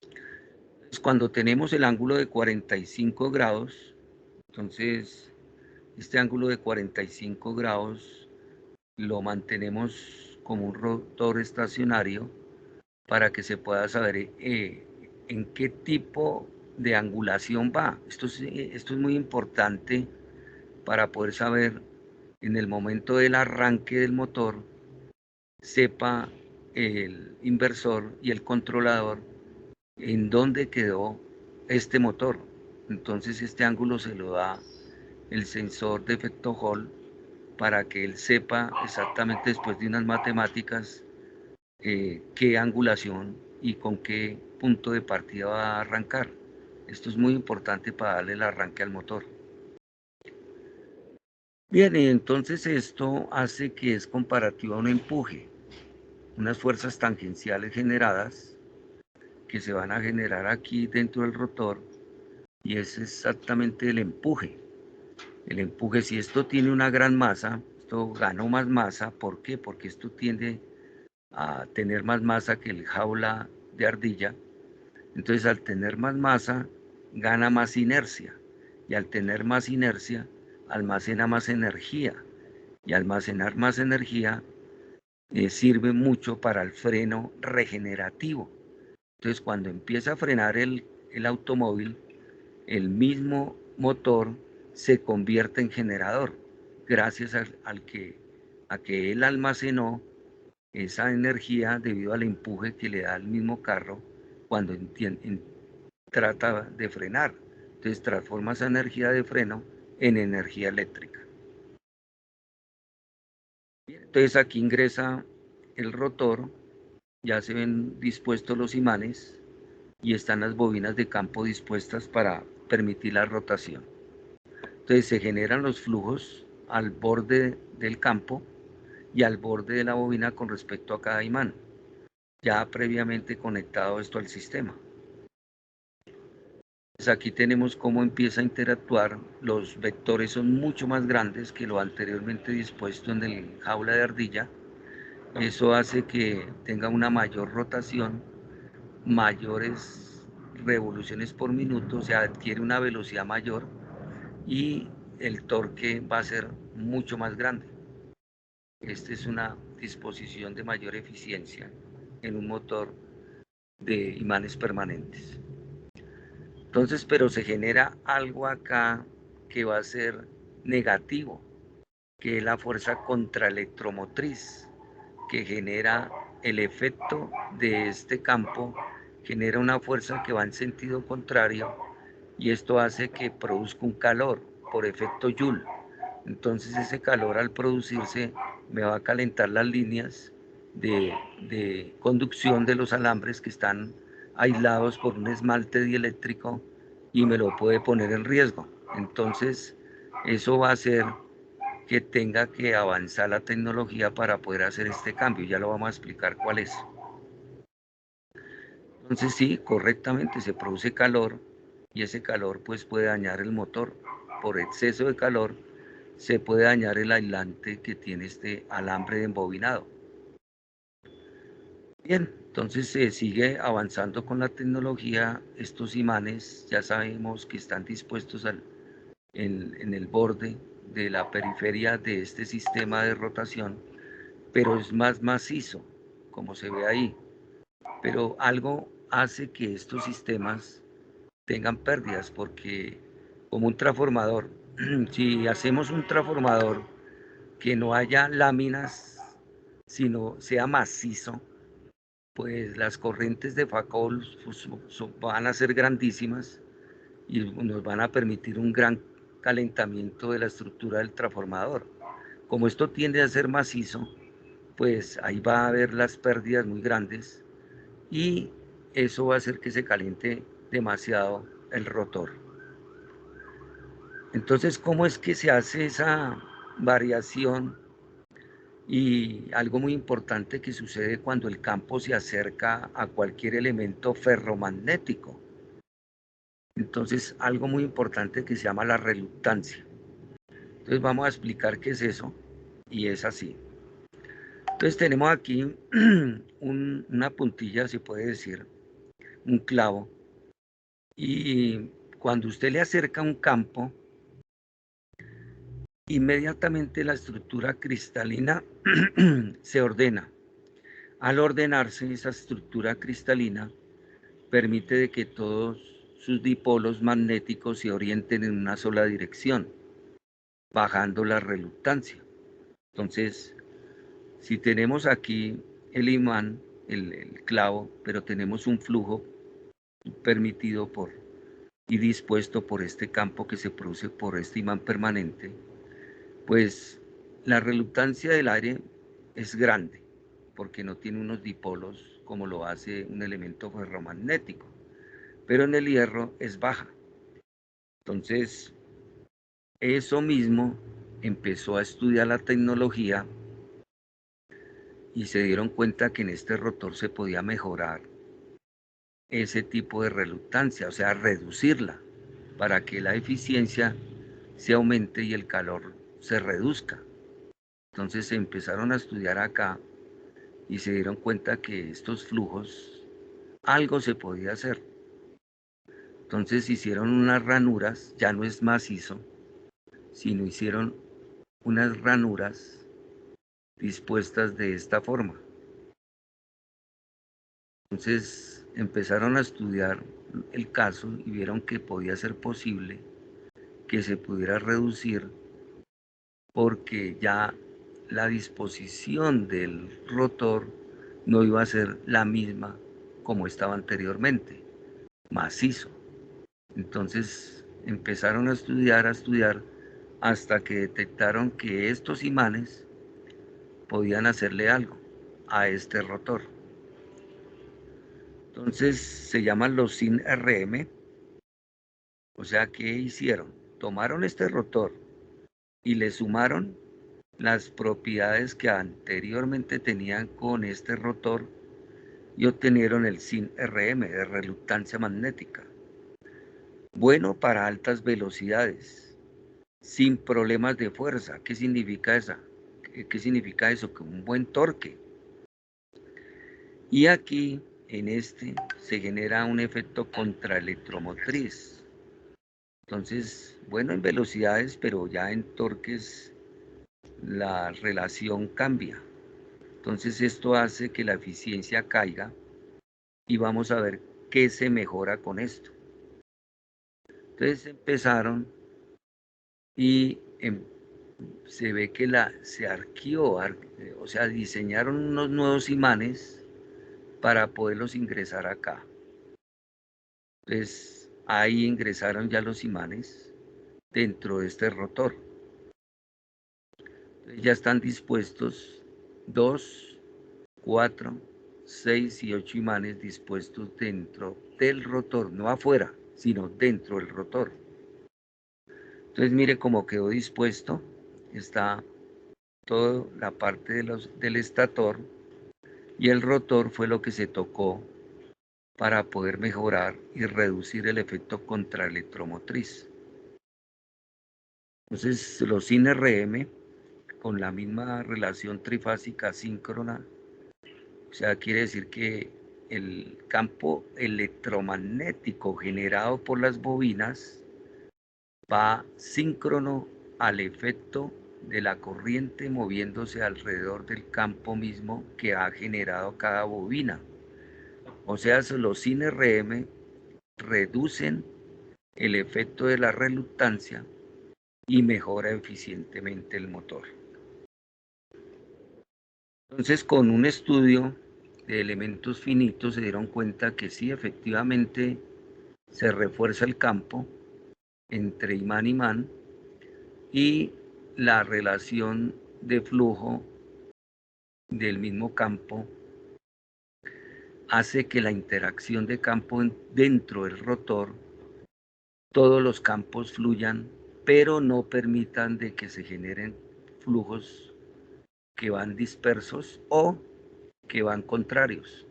Entonces, cuando tenemos el ángulo de 45 grados, entonces este ángulo de 45 grados lo mantenemos como un rotor estacionario para que se pueda saber en qué tipo de angulación va. Esto es muy importante para poder saber en el momento del arranque del motor, sepa el inversor y el controlador en dónde quedó este motor. Entonces este ángulo se lo da el sensor de efecto Hall para que él sepa exactamente después de unas matemáticas qué angulación y con qué punto de partida va a arrancar. Esto es muy importante para darle el arranque al motor. Bien, entonces esto hace que es comparativo a un empuje. unas fuerzas tangenciales generadas que se van a generar aquí dentro del rotor, y es exactamente el empuje. El empuje, si esto tiene una gran masa, esto ganó más masa. ¿Por qué? Porque esto tiende a tener más masa que el jaula de ardilla. Entonces, al tener más masa, gana más inercia. Y al tener más inercia, almacena más energía. Y almacenar más energía sirve mucho para el freno regenerativo. Entonces, cuando empieza a frenar el automóvil, el mismo motor se convierte en generador, gracias a que él almacenó esa energía debido al empuje que le da el mismo carro cuando trata de frenar. Entonces transforma esa energía de freno en energía eléctrica. Entonces aquí ingresa el rotor, ya se ven dispuestos los imanes y están las bobinas de campo dispuestas para permitir la rotación. Entonces se generan los flujos al borde del campo y al borde de la bobina con respecto a cada imán, ya previamente conectado esto al sistema. Pues aquí tenemos cómo empieza a interactuar. Los vectores son mucho más grandes que lo anteriormente dispuesto en el jaula de ardilla. Eso hace que tenga una mayor rotación, mayores revoluciones por minuto, o sea, adquiere una velocidad mayor y el torque va a ser mucho más grande. Esta es una disposición de mayor eficiencia en un motor de imanes permanentes. Entonces, pero se genera algo acá que va a ser negativo, que es la fuerza contraelectromotriz, que genera el efecto de este campo, genera una fuerza que va en sentido contrario, y esto hace que produzca un calor por efecto Joule. Entonces ese calor, al producirse, me va a calentar las líneas de conducción de los alambres que están aislados por un esmalte dieléctrico, y me lo puede poner en riesgo. Entonces eso va a hacer que tenga que avanzar la tecnología para poder hacer este cambio. Ya lo vamos a explicar cuál es. Entonces sí, correctamente se produce calor, y ese calor pues puede dañar el motor. Por exceso de calor se puede dañar el aislante que tiene este alambre de embobinado. Bien, entonces se sigue avanzando con la tecnología. Estos imanes ya sabemos que están dispuestos en el borde de la periferia de este sistema de rotación, pero es más macizo, como se ve ahí. Pero algo hace que estos sistemas tengan pérdidas, porque como un transformador, si hacemos un transformador que no haya láminas, sino sea macizo, pues las corrientes de Foucault van a ser grandísimas y nos van a permitir un gran calentamiento de la estructura del transformador. Como esto tiende a ser macizo, pues ahí va a haber las pérdidas muy grandes, y eso va a hacer que se caliente demasiado el rotor. Entonces, ¿cómo es que se hace esa variación? Y algo muy importante que sucede cuando el campo se acerca a cualquier elemento ferromagnético. Entonces, algo muy importante que se llama la reluctancia. Entonces, vamos a explicar qué es eso, y es así. Entonces, tenemos aquí una puntilla, se puede decir, un clavo, y cuando usted le acerca un campo, inmediatamente la estructura cristalina se ordena. Al ordenarse esa estructura cristalina, permite de que todos sus dipolos magnéticos se orienten en una sola dirección, bajando la reluctancia. Entonces, si tenemos aquí el imán, el clavo, pero tenemos un flujo permitido y dispuesto por este campo que se produce por este imán permanente, pues la reluctancia del aire es grande, porque no tiene unos dipolos como lo hace un elemento ferromagnético, pero en el hierro es baja. Entonces, eso mismo empezó a estudiar la tecnología y se dieron cuenta que en este rotor se podía mejorar ese tipo de reluctancia, o sea, reducirla, para que la eficiencia se aumente y el calor se reduzca. Entonces se empezaron a estudiar acá y se dieron cuenta que estos flujos, algo se podía hacer. Entonces hicieron unas ranuras, ya no es macizo, sino hicieron unas ranuras dispuestas de esta forma. Entonces empezaron a estudiar el caso y vieron que podía ser posible que se pudiera reducir porque ya la disposición del rotor no iba a ser la misma como estaba anteriormente, macizo. Entonces empezaron a estudiar, hasta que detectaron que estos imanes podían hacerle algo a este rotor. Entonces se llaman los SIN-RM. O sea, ¿qué hicieron? Tomaron este rotor y le sumaron las propiedades que anteriormente tenían con este rotor y obtenieron el SIN-RM de reluctancia magnética. Bueno para altas velocidades, sin problemas de fuerza. ¿Qué significa eso? ¿Qué significa eso? Que un buen torque. Y aquí, en este, se genera un efecto contraelectromotriz. Entonces, bueno en velocidades, pero ya en torques la relación cambia. Entonces esto hace que la eficiencia caiga y vamos a ver qué se mejora con esto. Entonces empezaron y se ve que se arqueó, o sea, diseñaron unos nuevos imanes para poderlos ingresar acá. Entonces ahí ingresaron ya los imanes dentro de este rotor. Entonces, ya están dispuestos 2, 4, 6 y 8 imanes dispuestos dentro del rotor, no afuera, sino dentro del rotor. Entonces mire cómo quedó dispuesto. Está toda la parte del estator y el rotor fue lo que se tocó para poder mejorar y reducir el efecto contraelectromotriz. Entonces los SIN-RM con la misma relación trifásica síncrona, o sea, quiere decir que el campo electromagnético generado por las bobinas va síncrono al efecto de la corriente moviéndose alrededor del campo mismo que ha generado cada bobina. O sea, los SIN-RM reducen el efecto de la reluctancia y mejora eficientemente el motor. Entonces, con un estudio de elementos finitos se dieron cuenta que sí, efectivamente, se refuerza el campo entre imán y imán y la relación de flujo del mismo campo hace que la interacción de campo dentro del rotor, todos los campos fluyan, pero no permitan de que se generen flujos que van dispersos o que van contrarios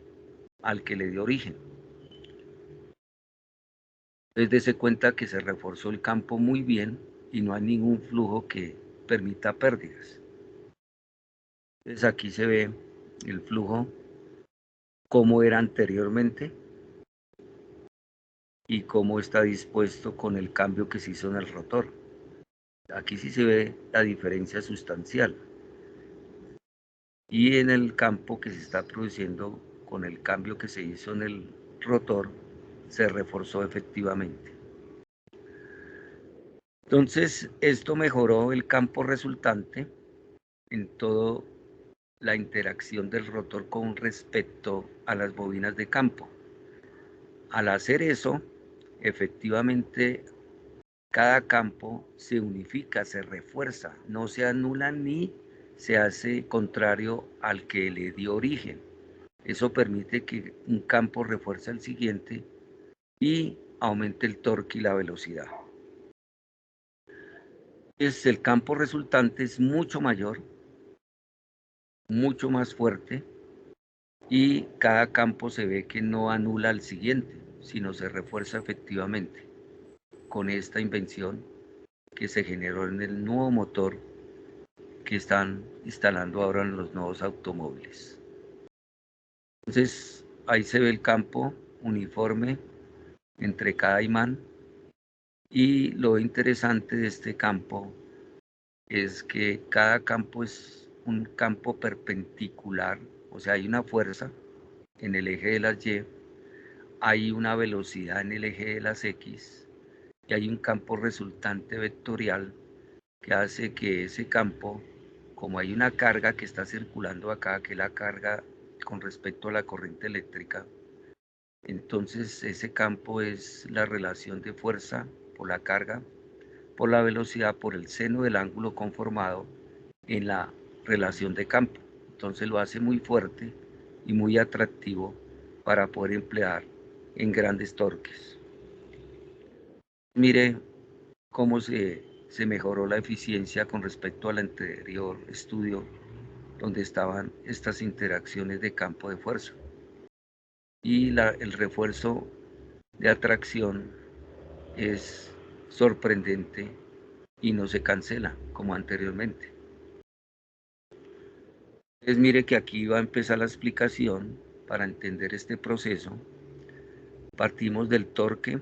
al que le dio origen. Entonces dése cuenta que se reforzó el campo muy bien y no hay ningún flujo que permita pérdidas. Entonces aquí se ve el flujo como era anteriormente y cómo está dispuesto con el cambio que se hizo en el rotor. Aquí sí se ve la diferencia sustancial. Y en el campo que se está produciendo con el cambio que se hizo en el rotor, se reforzó efectivamente. Entonces, esto mejoró el campo resultante en toda la interacción del rotor con respecto a las bobinas de campo. Al hacer eso, efectivamente, cada campo se unifica, se refuerza, no se anula ni se hace contrario al que le dio origen. Eso permite que un campo refuerce al siguiente y aumente el torque y la velocidad. El campo resultante es mucho mayor, mucho más fuerte y cada campo se ve que no anula al siguiente, sino se refuerza efectivamente con esta invención que se generó en el nuevo motor que están instalando ahora en los nuevos automóviles. Entonces, ahí se ve el campo uniforme entre cada imán, y lo interesante de este campo es que cada campo es un campo perpendicular, o sea, hay una fuerza en el eje de las Y, hay una velocidad en el eje de las X, y hay un campo resultante vectorial que hace que ese campo, como hay una carga que está circulando acá, que es la carga con respecto a la corriente eléctrica, entonces ese campo es la relación de fuerza por la carga, por la velocidad, por el seno del ángulo conformado en la relación de campo. Entonces lo hace muy fuerte y muy atractivo para poder emplear en grandes torques. Mire cómo se mejoró la eficiencia con respecto al anterior estudio, donde estaban estas interacciones de campo de fuerza. Y el refuerzo de atracción es sorprendente y no se cancela como anteriormente. Entonces mire que aquí va a empezar la explicación para entender este proceso. Partimos del torque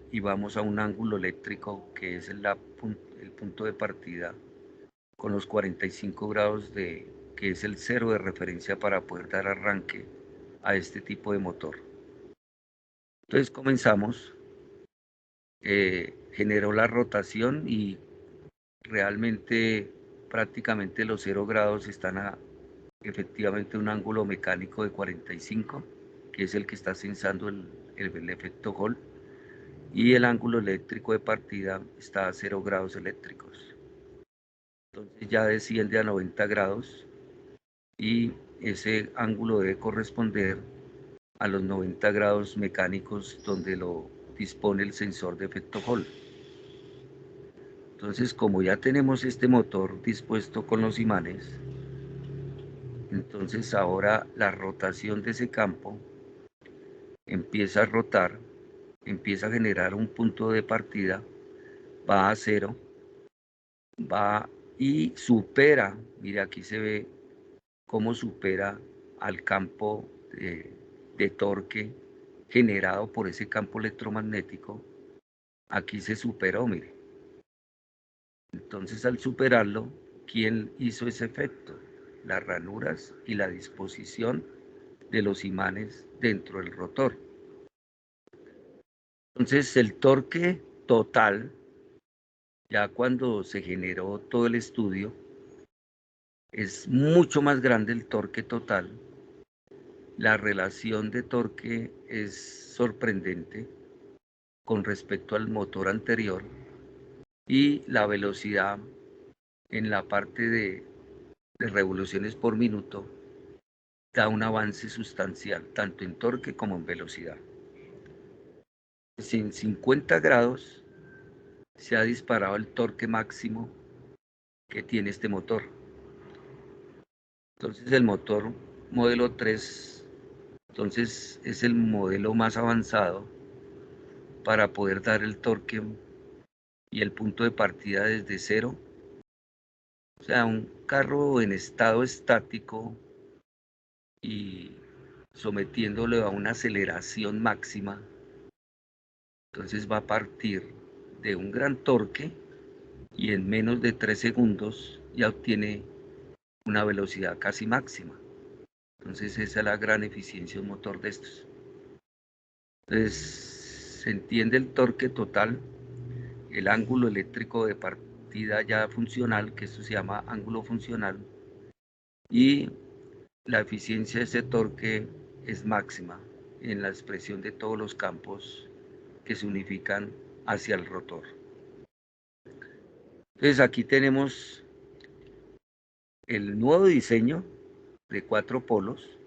y vamos a un ángulo eléctrico que es el punto de partida con los 45 grados que es el cero de referencia para poder dar arranque a este tipo de motor. Entonces comenzamos, generó la rotación y realmente prácticamente los 0 grados están a efectivamente un ángulo mecánico de 45, que es el que está sensando el efecto Hall, y el ángulo eléctrico de partida está a 0 grados eléctricos. Entonces ya desciende a 90 grados y ese ángulo debe corresponder a los 90 grados mecánicos donde lo dispone el sensor de efecto Hall. Entonces, como ya tenemos este motor dispuesto con los imanes, entonces ahora la rotación de ese campo empieza a rotar, empieza a generar un punto de partida, va a 0, va y supera, mire aquí se ve cómo supera al campo de torque generado por ese campo electromagnético. Aquí se superó, mire. Entonces al superarlo, ¿quién hizo ese efecto? Las ranuras y la disposición de los imanes dentro del rotor. Entonces el torque total, ya cuando se generó todo el estudio, es mucho más grande el torque total. La relación de torque es sorprendente con respecto al motor anterior, y la velocidad en la parte de revoluciones por minuto da un avance sustancial, tanto en torque como en velocidad. En 50 grados se ha disparado el torque máximo que tiene este motor. Entonces el motor modelo 3, entonces es el modelo más avanzado para poder dar el torque y el punto de partida desde 0. O sea, un carro en estado estático y sometiéndolo a una aceleración máxima, entonces va a partir de un gran torque y en menos de 3 segundos ya obtiene una velocidad casi máxima. Entonces esa es la gran eficiencia de un motor de estos. Entonces se entiende el torque total, el ángulo eléctrico de partida ya funcional, que esto se llama ángulo funcional, y la eficiencia de ese torque es máxima en la expresión de todos los campos que se unifican hacia el rotor. Entonces aquí tenemos el nuevo diseño de 4 polos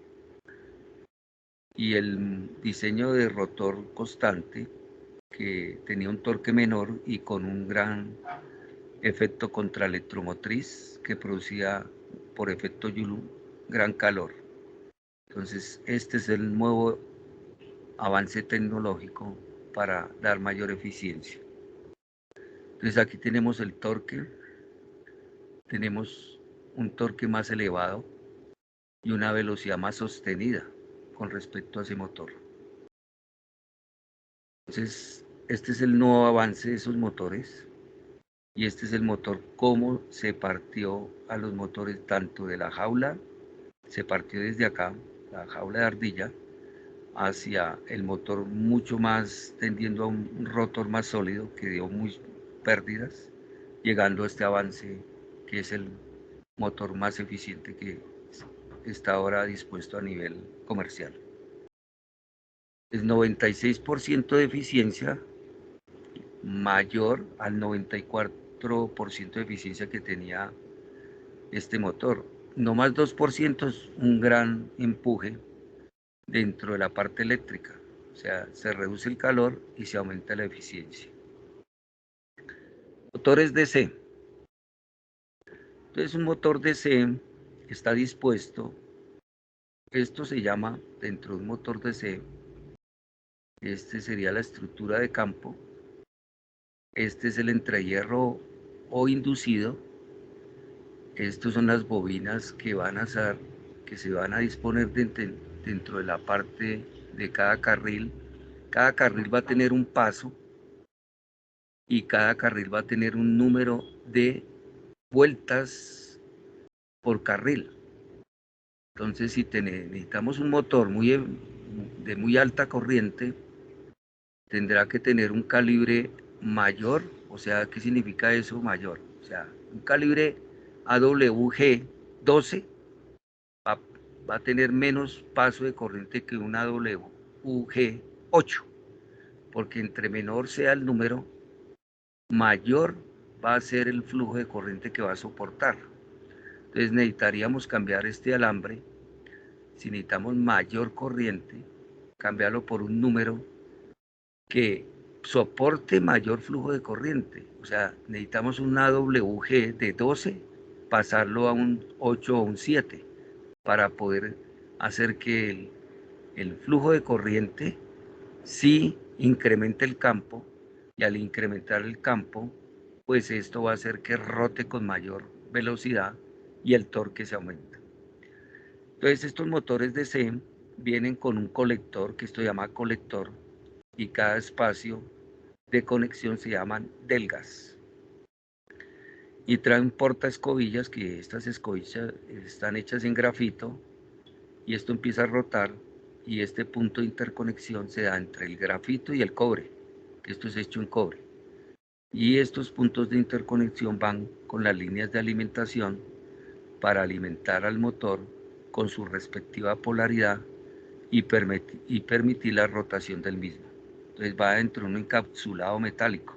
y el diseño de rotor constante, que tenía un torque menor y con un gran efecto contraelectromotriz que producía por efecto Joule gran calor. Entonces, este es el nuevo avance tecnológico para dar mayor eficiencia. Entonces, aquí tenemos el torque, tenemos un torque más elevado y una velocidad más sostenida con respecto a ese motor. Entonces, este es el nuevo avance de esos motores y este es el motor cómo se partió a los motores tanto de la jaula, se partió desde acá, la jaula de ardilla, hacia el motor mucho más tendiendo a un rotor más sólido que dio muy pérdidas, llegando a este avance que es el motor más eficiente que está ahora dispuesto a nivel comercial. Es 96% de eficiencia, mayor al 94% de eficiencia que tenía este motor. No más 2% es un gran empuje dentro de la parte eléctrica. O sea, se reduce el calor y se aumenta la eficiencia. Motores DC. Entonces, un motor DC está dispuesto, esto se llama, dentro de un motor DC, este sería la estructura de campo, este es el entrehierro o inducido, estos son las bobinas que se van a disponer dentro de la parte de cada carril va a tener un paso y cada carril va a tener un número de vueltas por carril. Entonces, si necesitamos un motor de muy alta corriente, tendrá que tener un calibre mayor. O sea, ¿qué significa eso mayor? O sea, un calibre AWG 12 va a tener menos paso de corriente que un AWG 8, porque entre menor sea el número, mayor va a ser el flujo de corriente que va a soportar. Entonces necesitaríamos cambiar este alambre. Si necesitamos mayor corriente, cambiarlo por un número que soporte mayor flujo de corriente. O sea, necesitamos un AWG de 12, pasarlo a un 8 o un 7 para poder hacer que el flujo de corriente sí incremente el campo, y al incrementar el campo, pues esto va a hacer que rote con mayor velocidad y el torque se aumenta. Entonces estos motores DC vienen con un colector, que esto se llama colector, y cada espacio de conexión se llaman delgas. Y traen portaescobillas, que estas escobillas están hechas en grafito, y esto empieza a rotar, y este punto de interconexión se da entre el grafito y el cobre, que esto es hecho en cobre. Y estos puntos de interconexión van con las líneas de alimentación para alimentar al motor con su respectiva polaridad y permitir la rotación del mismo. Entonces va dentro de un encapsulado metálico.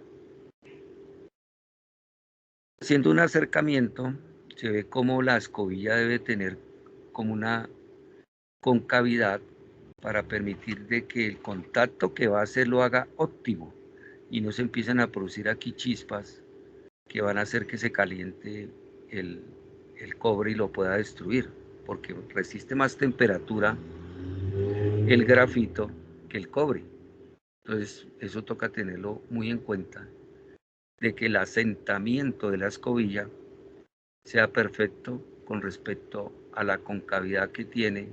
Haciendo un acercamiento, se ve cómo la escobilla debe tener como una concavidad para permitir de que el contacto que va a hacer lo haga óptimo y no se empiezan a producir aquí chispas que van a hacer que se caliente el cobre y lo pueda destruir, porque resiste más temperatura el grafito que el cobre. Entonces eso toca tenerlo muy en cuenta, de que el asentamiento de la escobilla sea perfecto con respecto a la concavidad que tiene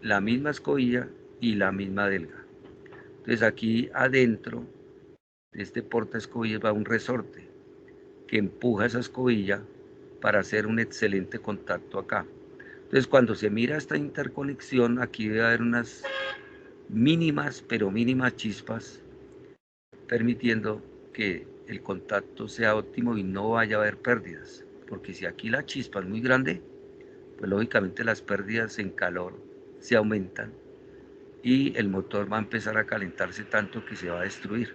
la misma escobilla y la misma delga. Entonces aquí adentro de este portaescobillas va un resorte que empuja esa escobilla para hacer un excelente contacto acá. Entonces cuando se mira esta interconexión, aquí debe haber unas mínimas, pero mínimas chispas, permitiendo que el contacto sea óptimo y no vaya a haber pérdidas. Porque si aquí la chispa es muy grande, pues lógicamente las pérdidas en calor se aumentan y el motor va a empezar a calentarse tanto que se va a destruir.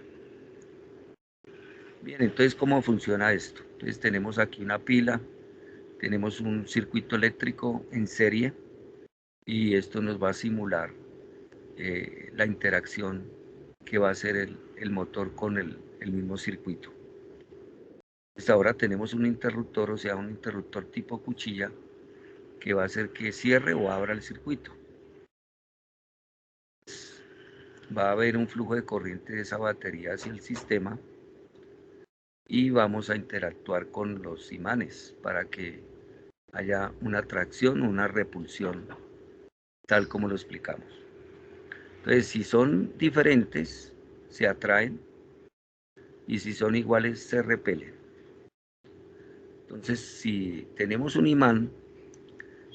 Bien, entonces, ¿cómo funciona esto? Entonces tenemos aquí una pila, tenemos un circuito eléctrico en serie y esto nos va a simular la interacción que va a hacer el motor con el mismo circuito. Pues ahora tenemos un interruptor, o sea, un interruptor tipo cuchilla, que va a hacer que cierre o abra el circuito. Va a haber un flujo de corriente de esa batería hacia el sistema y vamos a interactuar con los imanes para que haya una atracción o una repulsión, tal como lo explicamos. Entonces, si son diferentes, se atraen, y si son iguales, se repelen. Entonces, si tenemos un imán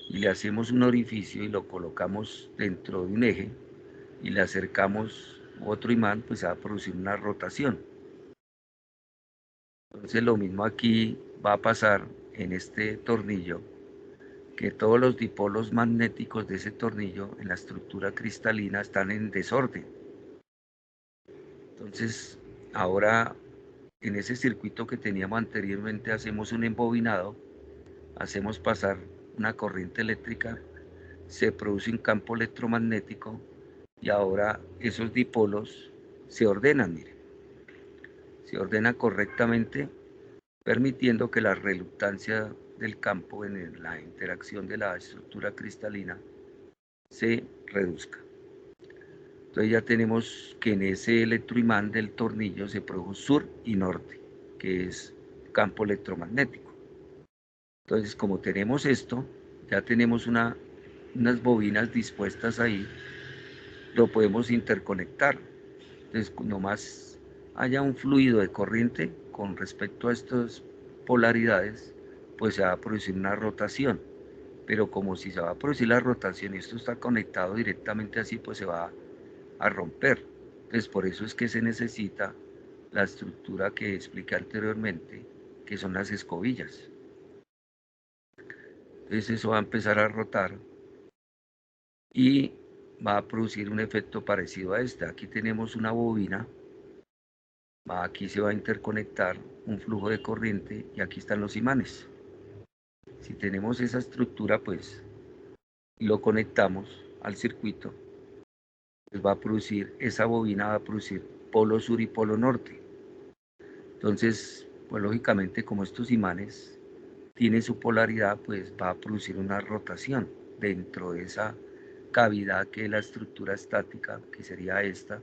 y le hacemos un orificio y lo colocamos dentro de un eje y le acercamos otro imán, pues se va a producir una rotación. Entonces, lo mismo aquí va a pasar en este tornillo, que todos los dipolos magnéticos de ese tornillo en la estructura cristalina están en desorden. Entonces, ahora en ese circuito que teníamos anteriormente hacemos un embobinado, hacemos pasar una corriente eléctrica, se produce un campo electromagnético y ahora esos dipolos se ordenan, miren, se ordena correctamente, permitiendo que la reluctancia del campo en la interacción de la estructura cristalina se reduzca. Entonces ya tenemos que en ese electroimán del tornillo se produjo sur y norte, que es campo electromagnético. Entonces, como tenemos esto, ya tenemos unas bobinas dispuestas ahí, lo podemos interconectar. Entonces, nomás haya un fluido de corriente con respecto a estas polaridades, pues se va a producir una rotación. Pero como si se va a producir la rotación y esto está conectado directamente así, pues se va a romper. Entonces, por eso es que se necesita la estructura que expliqué anteriormente, que son las escobillas. Entonces eso va a empezar a rotar y va a producir un efecto parecido a este. Aquí tenemos una bobina, aquí se va a interconectar un flujo de corriente y aquí están los imanes. Si tenemos esa estructura, pues lo conectamos al circuito, pues va a producir, esa bobina va a producir polo sur y polo norte. Entonces, pues lógicamente como estos imanes tienen su polaridad, pues va a producir una rotación dentro de esa cavidad que es la estructura estática, que sería esta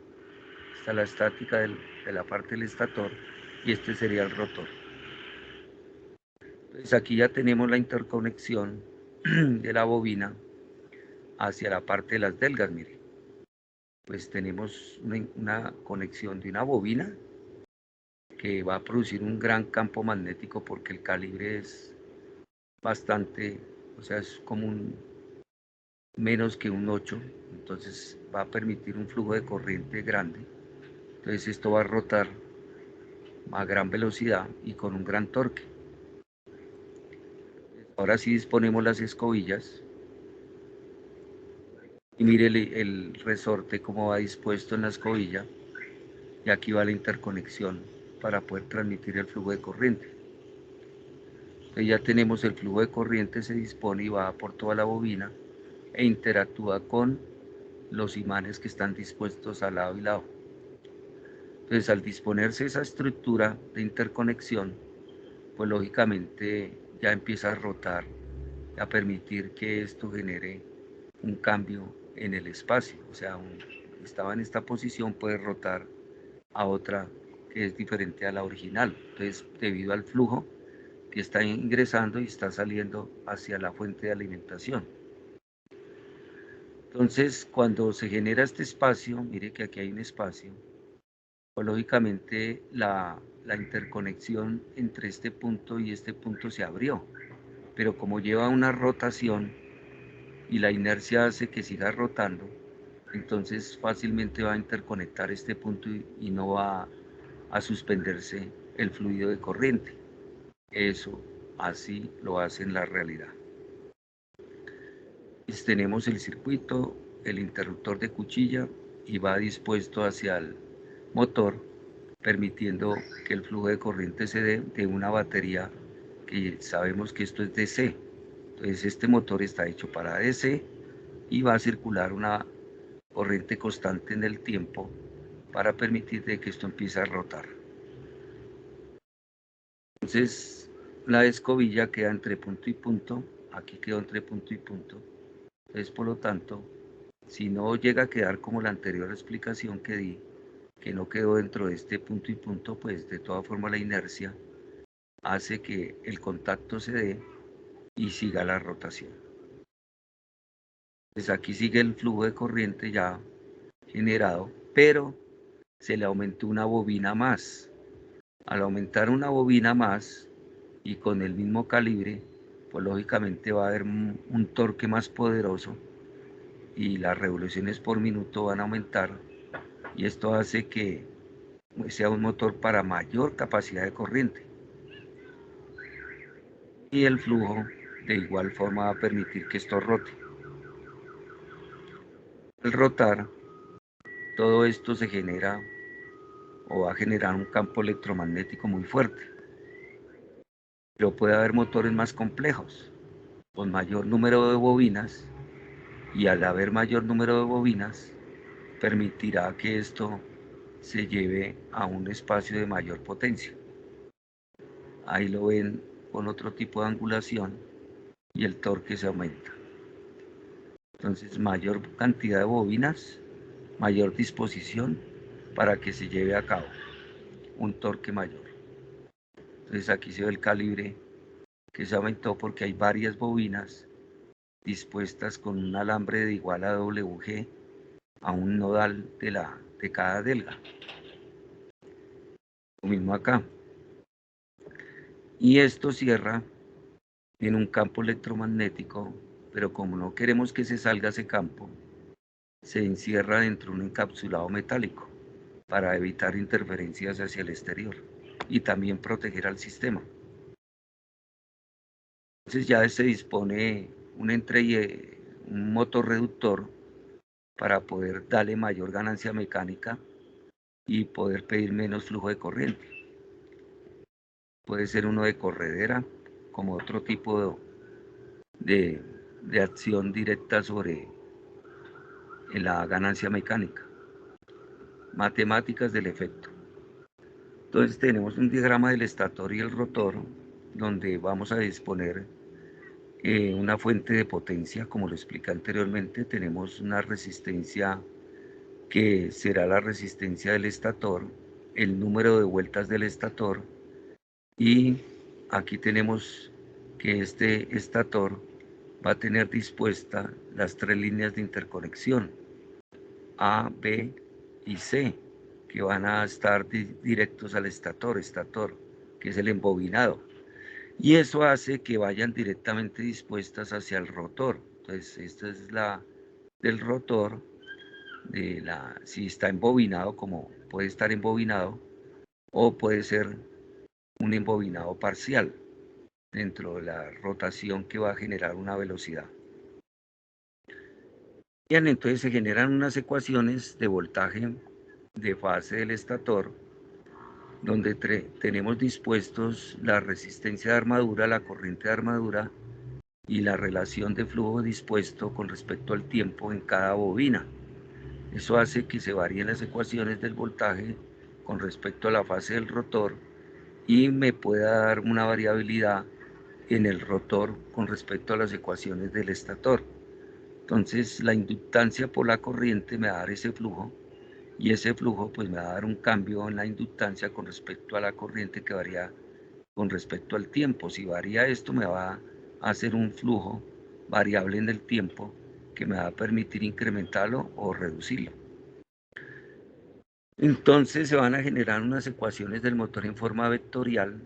la estática de la parte del estator y este sería el rotor. Entonces aquí ya tenemos la interconexión de la bobina hacia la parte de las delgas, mire. Pues tenemos una conexión de una bobina que va a producir un gran campo magnético porque el calibre es bastante, o sea, es como menos que un 8, entonces va a permitir un flujo de corriente grande. Entonces esto va a rotar a gran velocidad y con un gran torque. Ahora sí disponemos las escobillas y mire el resorte cómo va dispuesto en la escobilla y aquí va la interconexión para poder transmitir el flujo de corriente. Entonces ya tenemos el flujo de corriente, se dispone y va por toda la bobina e interactúa con los imanes que están dispuestos al lado y lado. Entonces al disponerse esa estructura de interconexión, pues lógicamente ya empieza a rotar, a permitir que esto genere un cambio en el espacio, o sea, estaba en esta posición, puede rotar a otra que es diferente a la original. Entonces, debido al flujo que está ingresando y está saliendo hacia la fuente de alimentación. Entonces, cuando se genera este espacio, mire que aquí hay un espacio, pues lógicamente la interconexión entre este punto y este punto se abrió, pero como lleva una rotación y la inercia hace que siga rotando, entonces fácilmente va a interconectar este punto y no va a suspenderse el fluido de corriente. Eso así lo hace en la realidad. Tenemos el circuito, el interruptor de cuchilla y va dispuesto hacia el motor, permitiendo que el flujo de corriente se dé de una batería que sabemos que esto es DC. Entonces este motor está hecho para DC y va a circular una corriente constante en el tiempo para permitir que esto empiece a rotar. Entonces la escobilla queda entre punto y punto aquí quedó entre punto y punto. Entonces, por lo tanto, si no llega a quedar como la anterior explicación que di, que no quedó dentro de este punto y punto, pues de todas formas la inercia hace que el contacto se dé y siga la rotación. Pues aquí sigue el flujo de corriente ya generado, pero se le aumentó una bobina más. Al aumentar una bobina más y con el mismo calibre, pues lógicamente va a haber un torque más poderoso y las revoluciones por minuto van a aumentar, y esto hace que sea un motor para mayor capacidad de corriente. Y el flujo de igual forma va a permitir que esto rote. Al rotar, todo esto se genera o va a generar un campo electromagnético muy fuerte. Pero puede haber motores más complejos, con mayor número de bobinas, y al haber mayor número de bobinas, permitirá que esto se lleve a un espacio de mayor potencia. Ahí lo ven con otro tipo de angulación y el torque se aumenta. Entonces, mayor cantidad de bobinas, mayor disposición para que se lleve a cabo un torque mayor. Entonces aquí se ve el calibre que se aumentó porque hay varias bobinas dispuestas con un alambre de igual a WG a un nodal de cada delga. Lo mismo acá. Y esto cierra en un campo electromagnético, pero como no queremos que se salga ese campo, se encierra dentro de un encapsulado metálico para evitar interferencias hacia el exterior y también proteger al sistema. Entonces ya se dispone un motor reductor para poder darle mayor ganancia mecánica y poder pedir menos flujo de corriente. Puede ser uno de corredera, como otro tipo de acción directa sobre la ganancia mecánica. Matemáticas del efecto. Entonces tenemos un diagrama del estator y el rotor, donde vamos a disponer una fuente de potencia, como lo expliqué anteriormente. Tenemos una resistencia que será la resistencia del estator, el número de vueltas del estator, y aquí tenemos que este estator va a tener dispuesta las 3 líneas de interconexión A, B y C, que van a estar directos al estator, que es el embobinado, y eso hace que vayan directamente dispuestas hacia el rotor. Entonces esta es la del rotor, si está embobinado, como puede estar embobinado, o puede ser un embobinado parcial dentro de la rotación que va a generar una velocidad. Bien, entonces se generan unas ecuaciones de voltaje de fase del estator, donde tenemos dispuestos la resistencia de armadura, la corriente de armadura y la relación de flujo dispuesto con respecto al tiempo en cada bobina. Eso hace que se varíen las ecuaciones del voltaje con respecto a la fase del rotor y me pueda dar una variabilidad en el rotor con respecto a las ecuaciones del estator. Entonces la inductancia por la corriente me va a dar ese flujo, y ese flujo pues me va a dar un cambio en la inductancia con respecto a la corriente que varía con respecto al tiempo. Si varía esto, me va a hacer un flujo variable en el tiempo que me va a permitir incrementarlo o reducirlo. Entonces se van a generar unas ecuaciones del motor en forma vectorial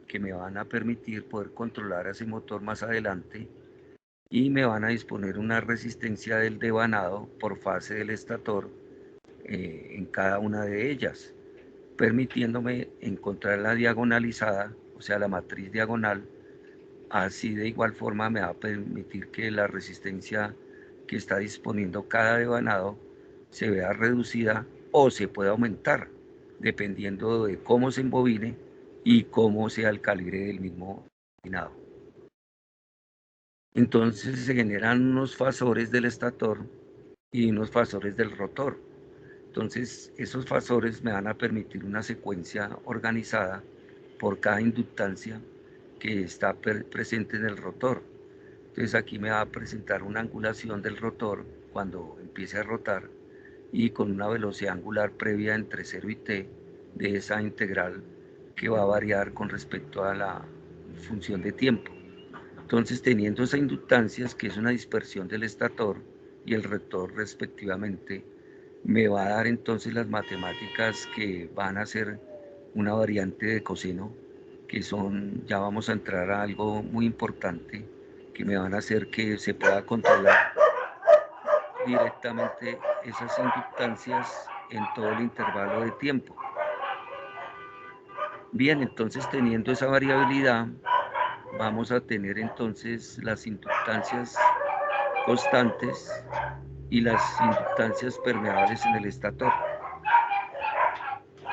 que me van a permitir poder controlar a ese motor más adelante, y me van a disponer una resistencia del devanado por fase del estator en cada una de ellas, permitiéndome encontrar la diagonalizada, o sea la matriz diagonal. Así de igual forma me va a permitir que la resistencia que está disponiendo cada devanado se vea reducida o se pueda aumentar, dependiendo de cómo se embobine y cómo sea el calibre del mismo embobinado. Entonces se generan unos fasores del estator y unos fasores del rotor. Entonces esos fasores me van a permitir una secuencia organizada por cada inductancia que está presente en el rotor. Entonces aquí me va a presentar una angulación del rotor cuando empiece a rotar y con una velocidad angular previa entre 0 y t de esa integral que va a variar con respecto a la función de tiempo. Entonces, teniendo esas inductancias, que es una dispersión del estator y el rotor respectivamente, me va a dar entonces las matemáticas que van a ser una variante de coseno, que son, ya vamos a entrar a algo muy importante, que me van a hacer que se pueda controlar directamente esas inductancias en todo el intervalo de tiempo. Bien, entonces teniendo esa variabilidad, vamos a tener entonces las inductancias constantes y las inductancias permeables en el estator.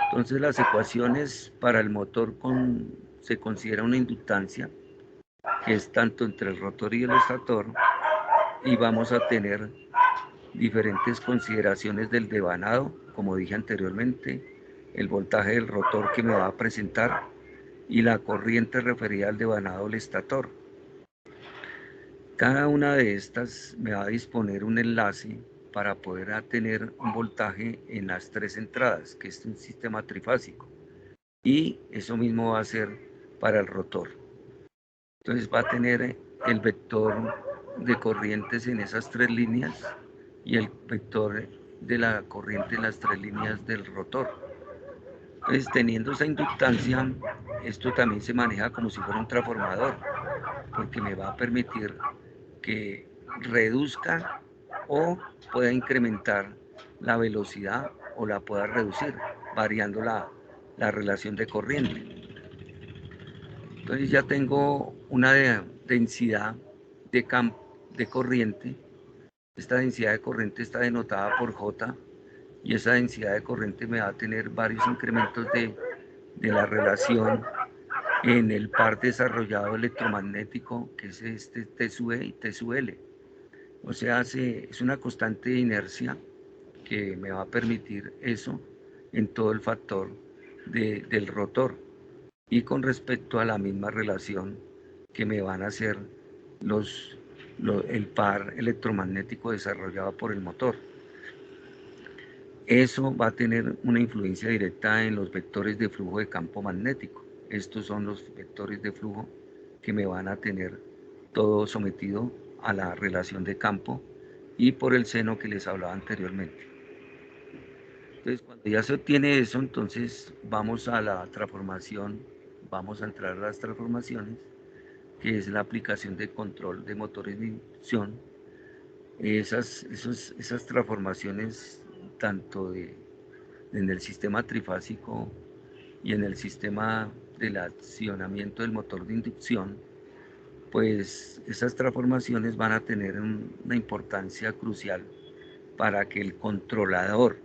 Entonces las ecuaciones para el motor se considera una inductancia que es tanto entre el rotor y el estator, y vamos a tener diferentes consideraciones del devanado, como dije anteriormente, el voltaje del rotor que me va a presentar y la corriente referida al devanado del estator. Cada una de estas me va a disponer un enlace para poder tener un voltaje en las 3 entradas, que es un sistema trifásico, y eso mismo va a ser para el rotor. Entonces va a tener el vector de corrientes en esas 3 líneas y el vector de la corriente en las 3 líneas del rotor. Entonces, teniendo esa inductancia, esto también se maneja como si fuera un transformador, porque me va a permitir que reduzca o pueda incrementar la velocidad o la pueda reducir, variando la relación de corriente. Entonces ya tengo una densidad de corriente. Esta densidad de corriente está denotada por J, y esa densidad de corriente me va a tener varios incrementos de la relación en el par desarrollado electromagnético, que es este T sub E y T sub L. O sea, es una constante de inercia que me va a permitir eso en todo el factor del rotor, y con respecto a la misma relación que me van a hacer el par electromagnético desarrollado por el motor. Eso va a tener una influencia directa en los vectores de flujo de campo magnético. Estos son los vectores de flujo que me van a tener todo sometido a la relación de campo y por el seno que les hablaba anteriormente. Entonces, cuando ya se obtiene eso, entonces vamos a la transformación, vamos a entrar a las transformaciones, que es la aplicación de control de motores de inducción. Esas transformaciones, tanto en el sistema trifásico y en el sistema del accionamiento del motor de inducción, pues esas transformaciones van a tener una importancia crucial para que el controlador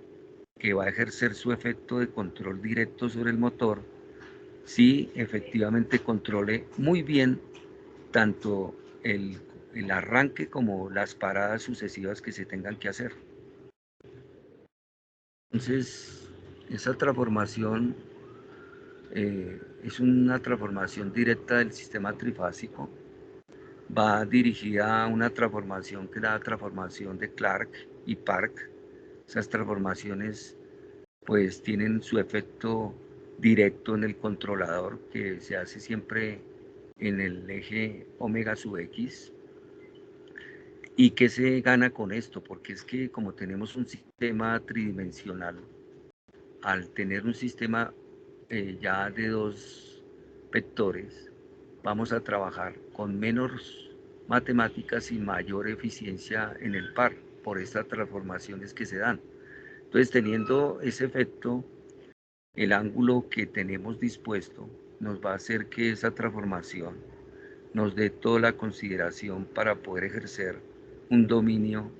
que va a ejercer su efecto de control directo sobre el motor, sí efectivamente controle muy bien tanto el arranque como las paradas sucesivas que se tengan que hacer. Entonces, esa transformación es una transformación directa del sistema trifásico. Va dirigida a una transformación que es la transformación de Clark y Park. Esas transformaciones pues tienen su efecto directo en el controlador, que se hace siempre en el eje omega sub X. ¿Y qué se gana con esto? Porque es que como tenemos un sistema tridimensional, al tener un sistema ya de 2 vectores, vamos a trabajar con menos matemáticas y mayor eficiencia en el par, por estas transformaciones que se dan. Entonces, teniendo ese efecto, el ángulo que tenemos dispuesto nos va a hacer que esa transformación nos dé toda la consideración para poder ejercer un dominio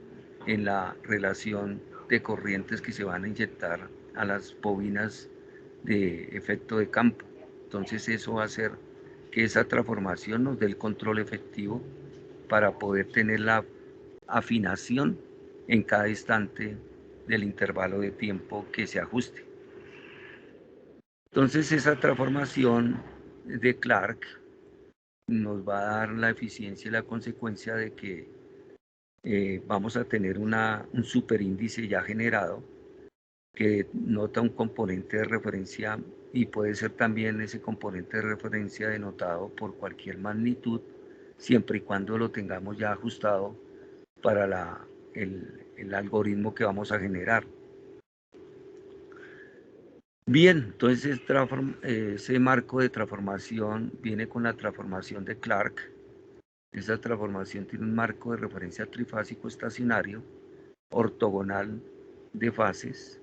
en la relación de corrientes que se van a inyectar a las bobinas de efecto de campo. Entonces eso va a hacer que esa transformación nos dé el control efectivo para poder tener la afinación en cada instante del intervalo de tiempo que se ajuste. Entonces esa transformación de Clark nos va a dar la eficiencia y la consecuencia de que vamos a tener un superíndice ya generado que nota un componente de referencia y puede ser también ese componente de referencia denotado por cualquier magnitud, siempre y cuando lo tengamos ya ajustado para el algoritmo que vamos a generar. Bien, entonces ese marco de transformación viene con la transformación de Clark. Esa transformación tiene un marco de referencia trifásico estacionario, ortogonal de fases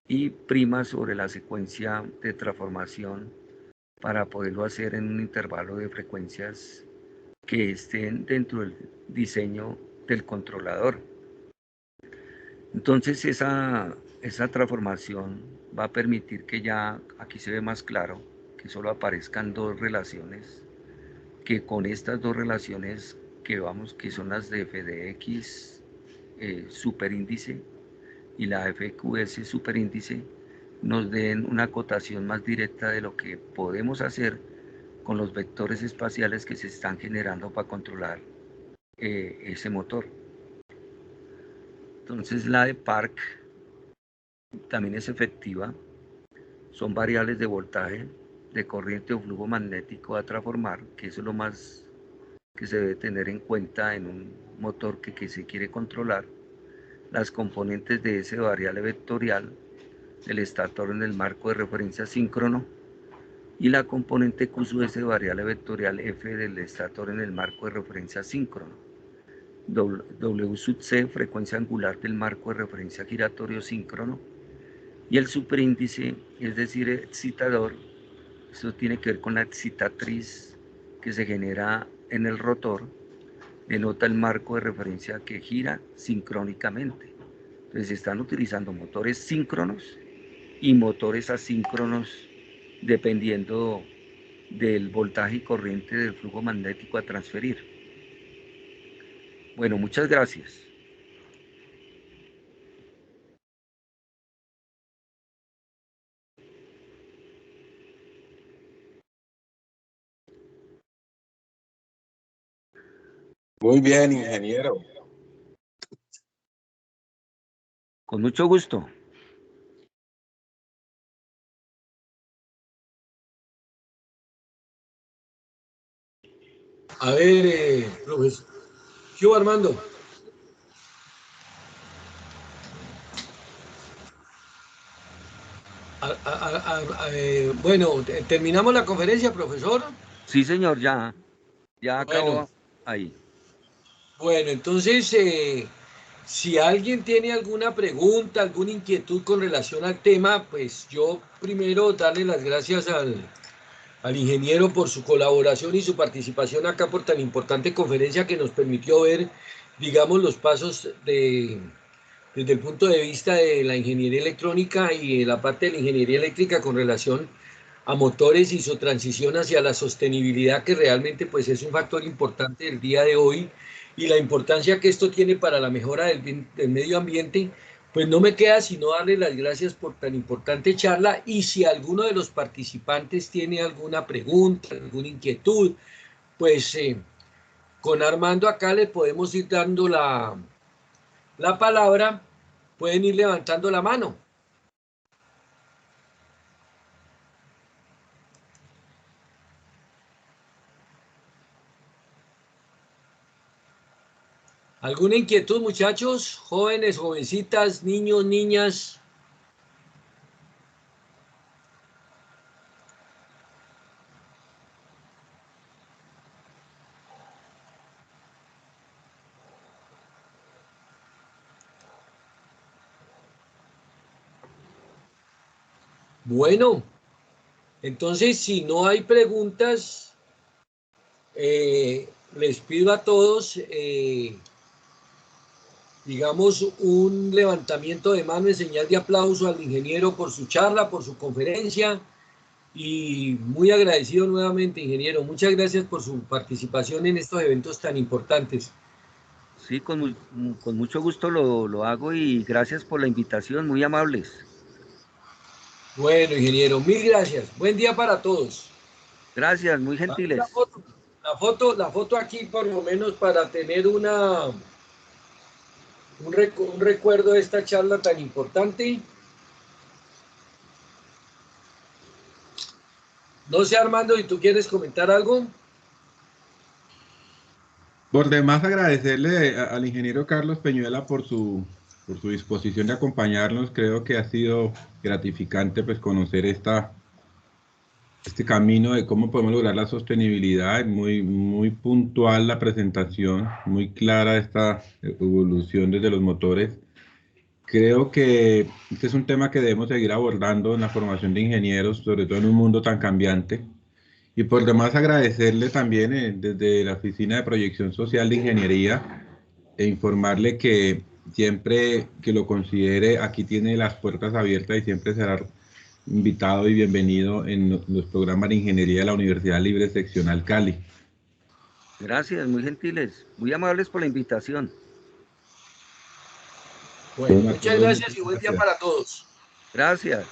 y prima sobre la secuencia de transformación para poderlo hacer en un intervalo de frecuencias que estén dentro del diseño del controlador. Entonces esa transformación va a permitir que ya, aquí se ve más claro, que solo aparezcan dos relaciones, que con estas dos relaciones que son las de FDX superíndice y la FQS superíndice, nos den una acotación más directa de lo que podemos hacer con los vectores espaciales que se están generando para controlar ese motor. Entonces la de Park también es efectiva, son variables de voltaje, de corriente o flujo magnético a transformar, que eso es lo más que se debe tener en cuenta en un motor que se quiere controlar. Las componentes de ese variable vectorial del estator en el marco de referencia síncrono y la componente Q sub S variable vectorial F del estator en el marco de referencia síncrono. W sub C, frecuencia angular del marco de referencia giratorio síncrono, y el superíndice, es decir, excitador, eso tiene que ver con la excitatriz que se genera en el rotor, denota el marco de referencia que gira sincrónicamente. Entonces se están utilizando motores síncronos y motores asíncronos dependiendo del voltaje y corriente del flujo magnético a transferir. Bueno, muchas gracias. Muy bien, ingeniero. Con mucho gusto. A ver, profesor. ¿Qué hubo, Armando? Bueno, terminamos la conferencia, profesor. Sí, señor, ya acabó Bueno. ahí. Bueno, entonces, si alguien tiene alguna pregunta, alguna inquietud con relación al tema, pues yo primero darle las gracias al ingeniero por su colaboración y su participación acá por tan importante conferencia que nos permitió ver, digamos, los pasos desde el punto de vista de la ingeniería electrónica y de la parte de la ingeniería eléctrica con relación a motores y su transición hacia la sostenibilidad, que realmente pues es un factor importante del día de hoy, y la importancia que esto tiene para la mejora del medio ambiente. Pues no me queda sino darle las gracias por tan importante charla, y si alguno de los participantes tiene alguna pregunta, alguna inquietud, pues con Armando acá le podemos ir dando la palabra, pueden ir levantando la mano. ¿Alguna inquietud, muchachos? Jóvenes, jovencitas, niños, niñas. Bueno, entonces si no hay preguntas, les pido a todos, digamos, un levantamiento de mano en señal de aplauso al ingeniero por su charla, por su conferencia, y muy agradecido nuevamente, ingeniero. Muchas gracias por su participación en estos eventos tan importantes. Sí, con mucho gusto lo hago y gracias por la invitación, muy amables. Bueno, ingeniero, mil gracias. Buen día para todos. Gracias, muy gentiles. La la foto aquí por lo menos para tener un recuerdo de esta charla tan importante. No sé, Armando, ¿y tú quieres comentar algo? Por demás, agradecerle al ingeniero Carlos Peñuela por su disposición de acompañarnos. Creo que ha sido gratificante pues conocer este camino de cómo podemos lograr la sostenibilidad. Muy puntual la presentación, muy clara esta evolución desde los motores. Creo que este es un tema que debemos seguir abordando en la formación de ingenieros, sobre todo en un mundo tan cambiante. Y por demás agradecerle también desde la Oficina de Proyección Social de Ingeniería e informarle que siempre que lo considere, aquí tiene las puertas abiertas y siempre será invitado y bienvenido en los programas de ingeniería de la Universidad Libre Seccional Cali. Gracias, muy gentiles, muy amables por la invitación. Bueno, muchas gracias y buen día para todos. Gracias.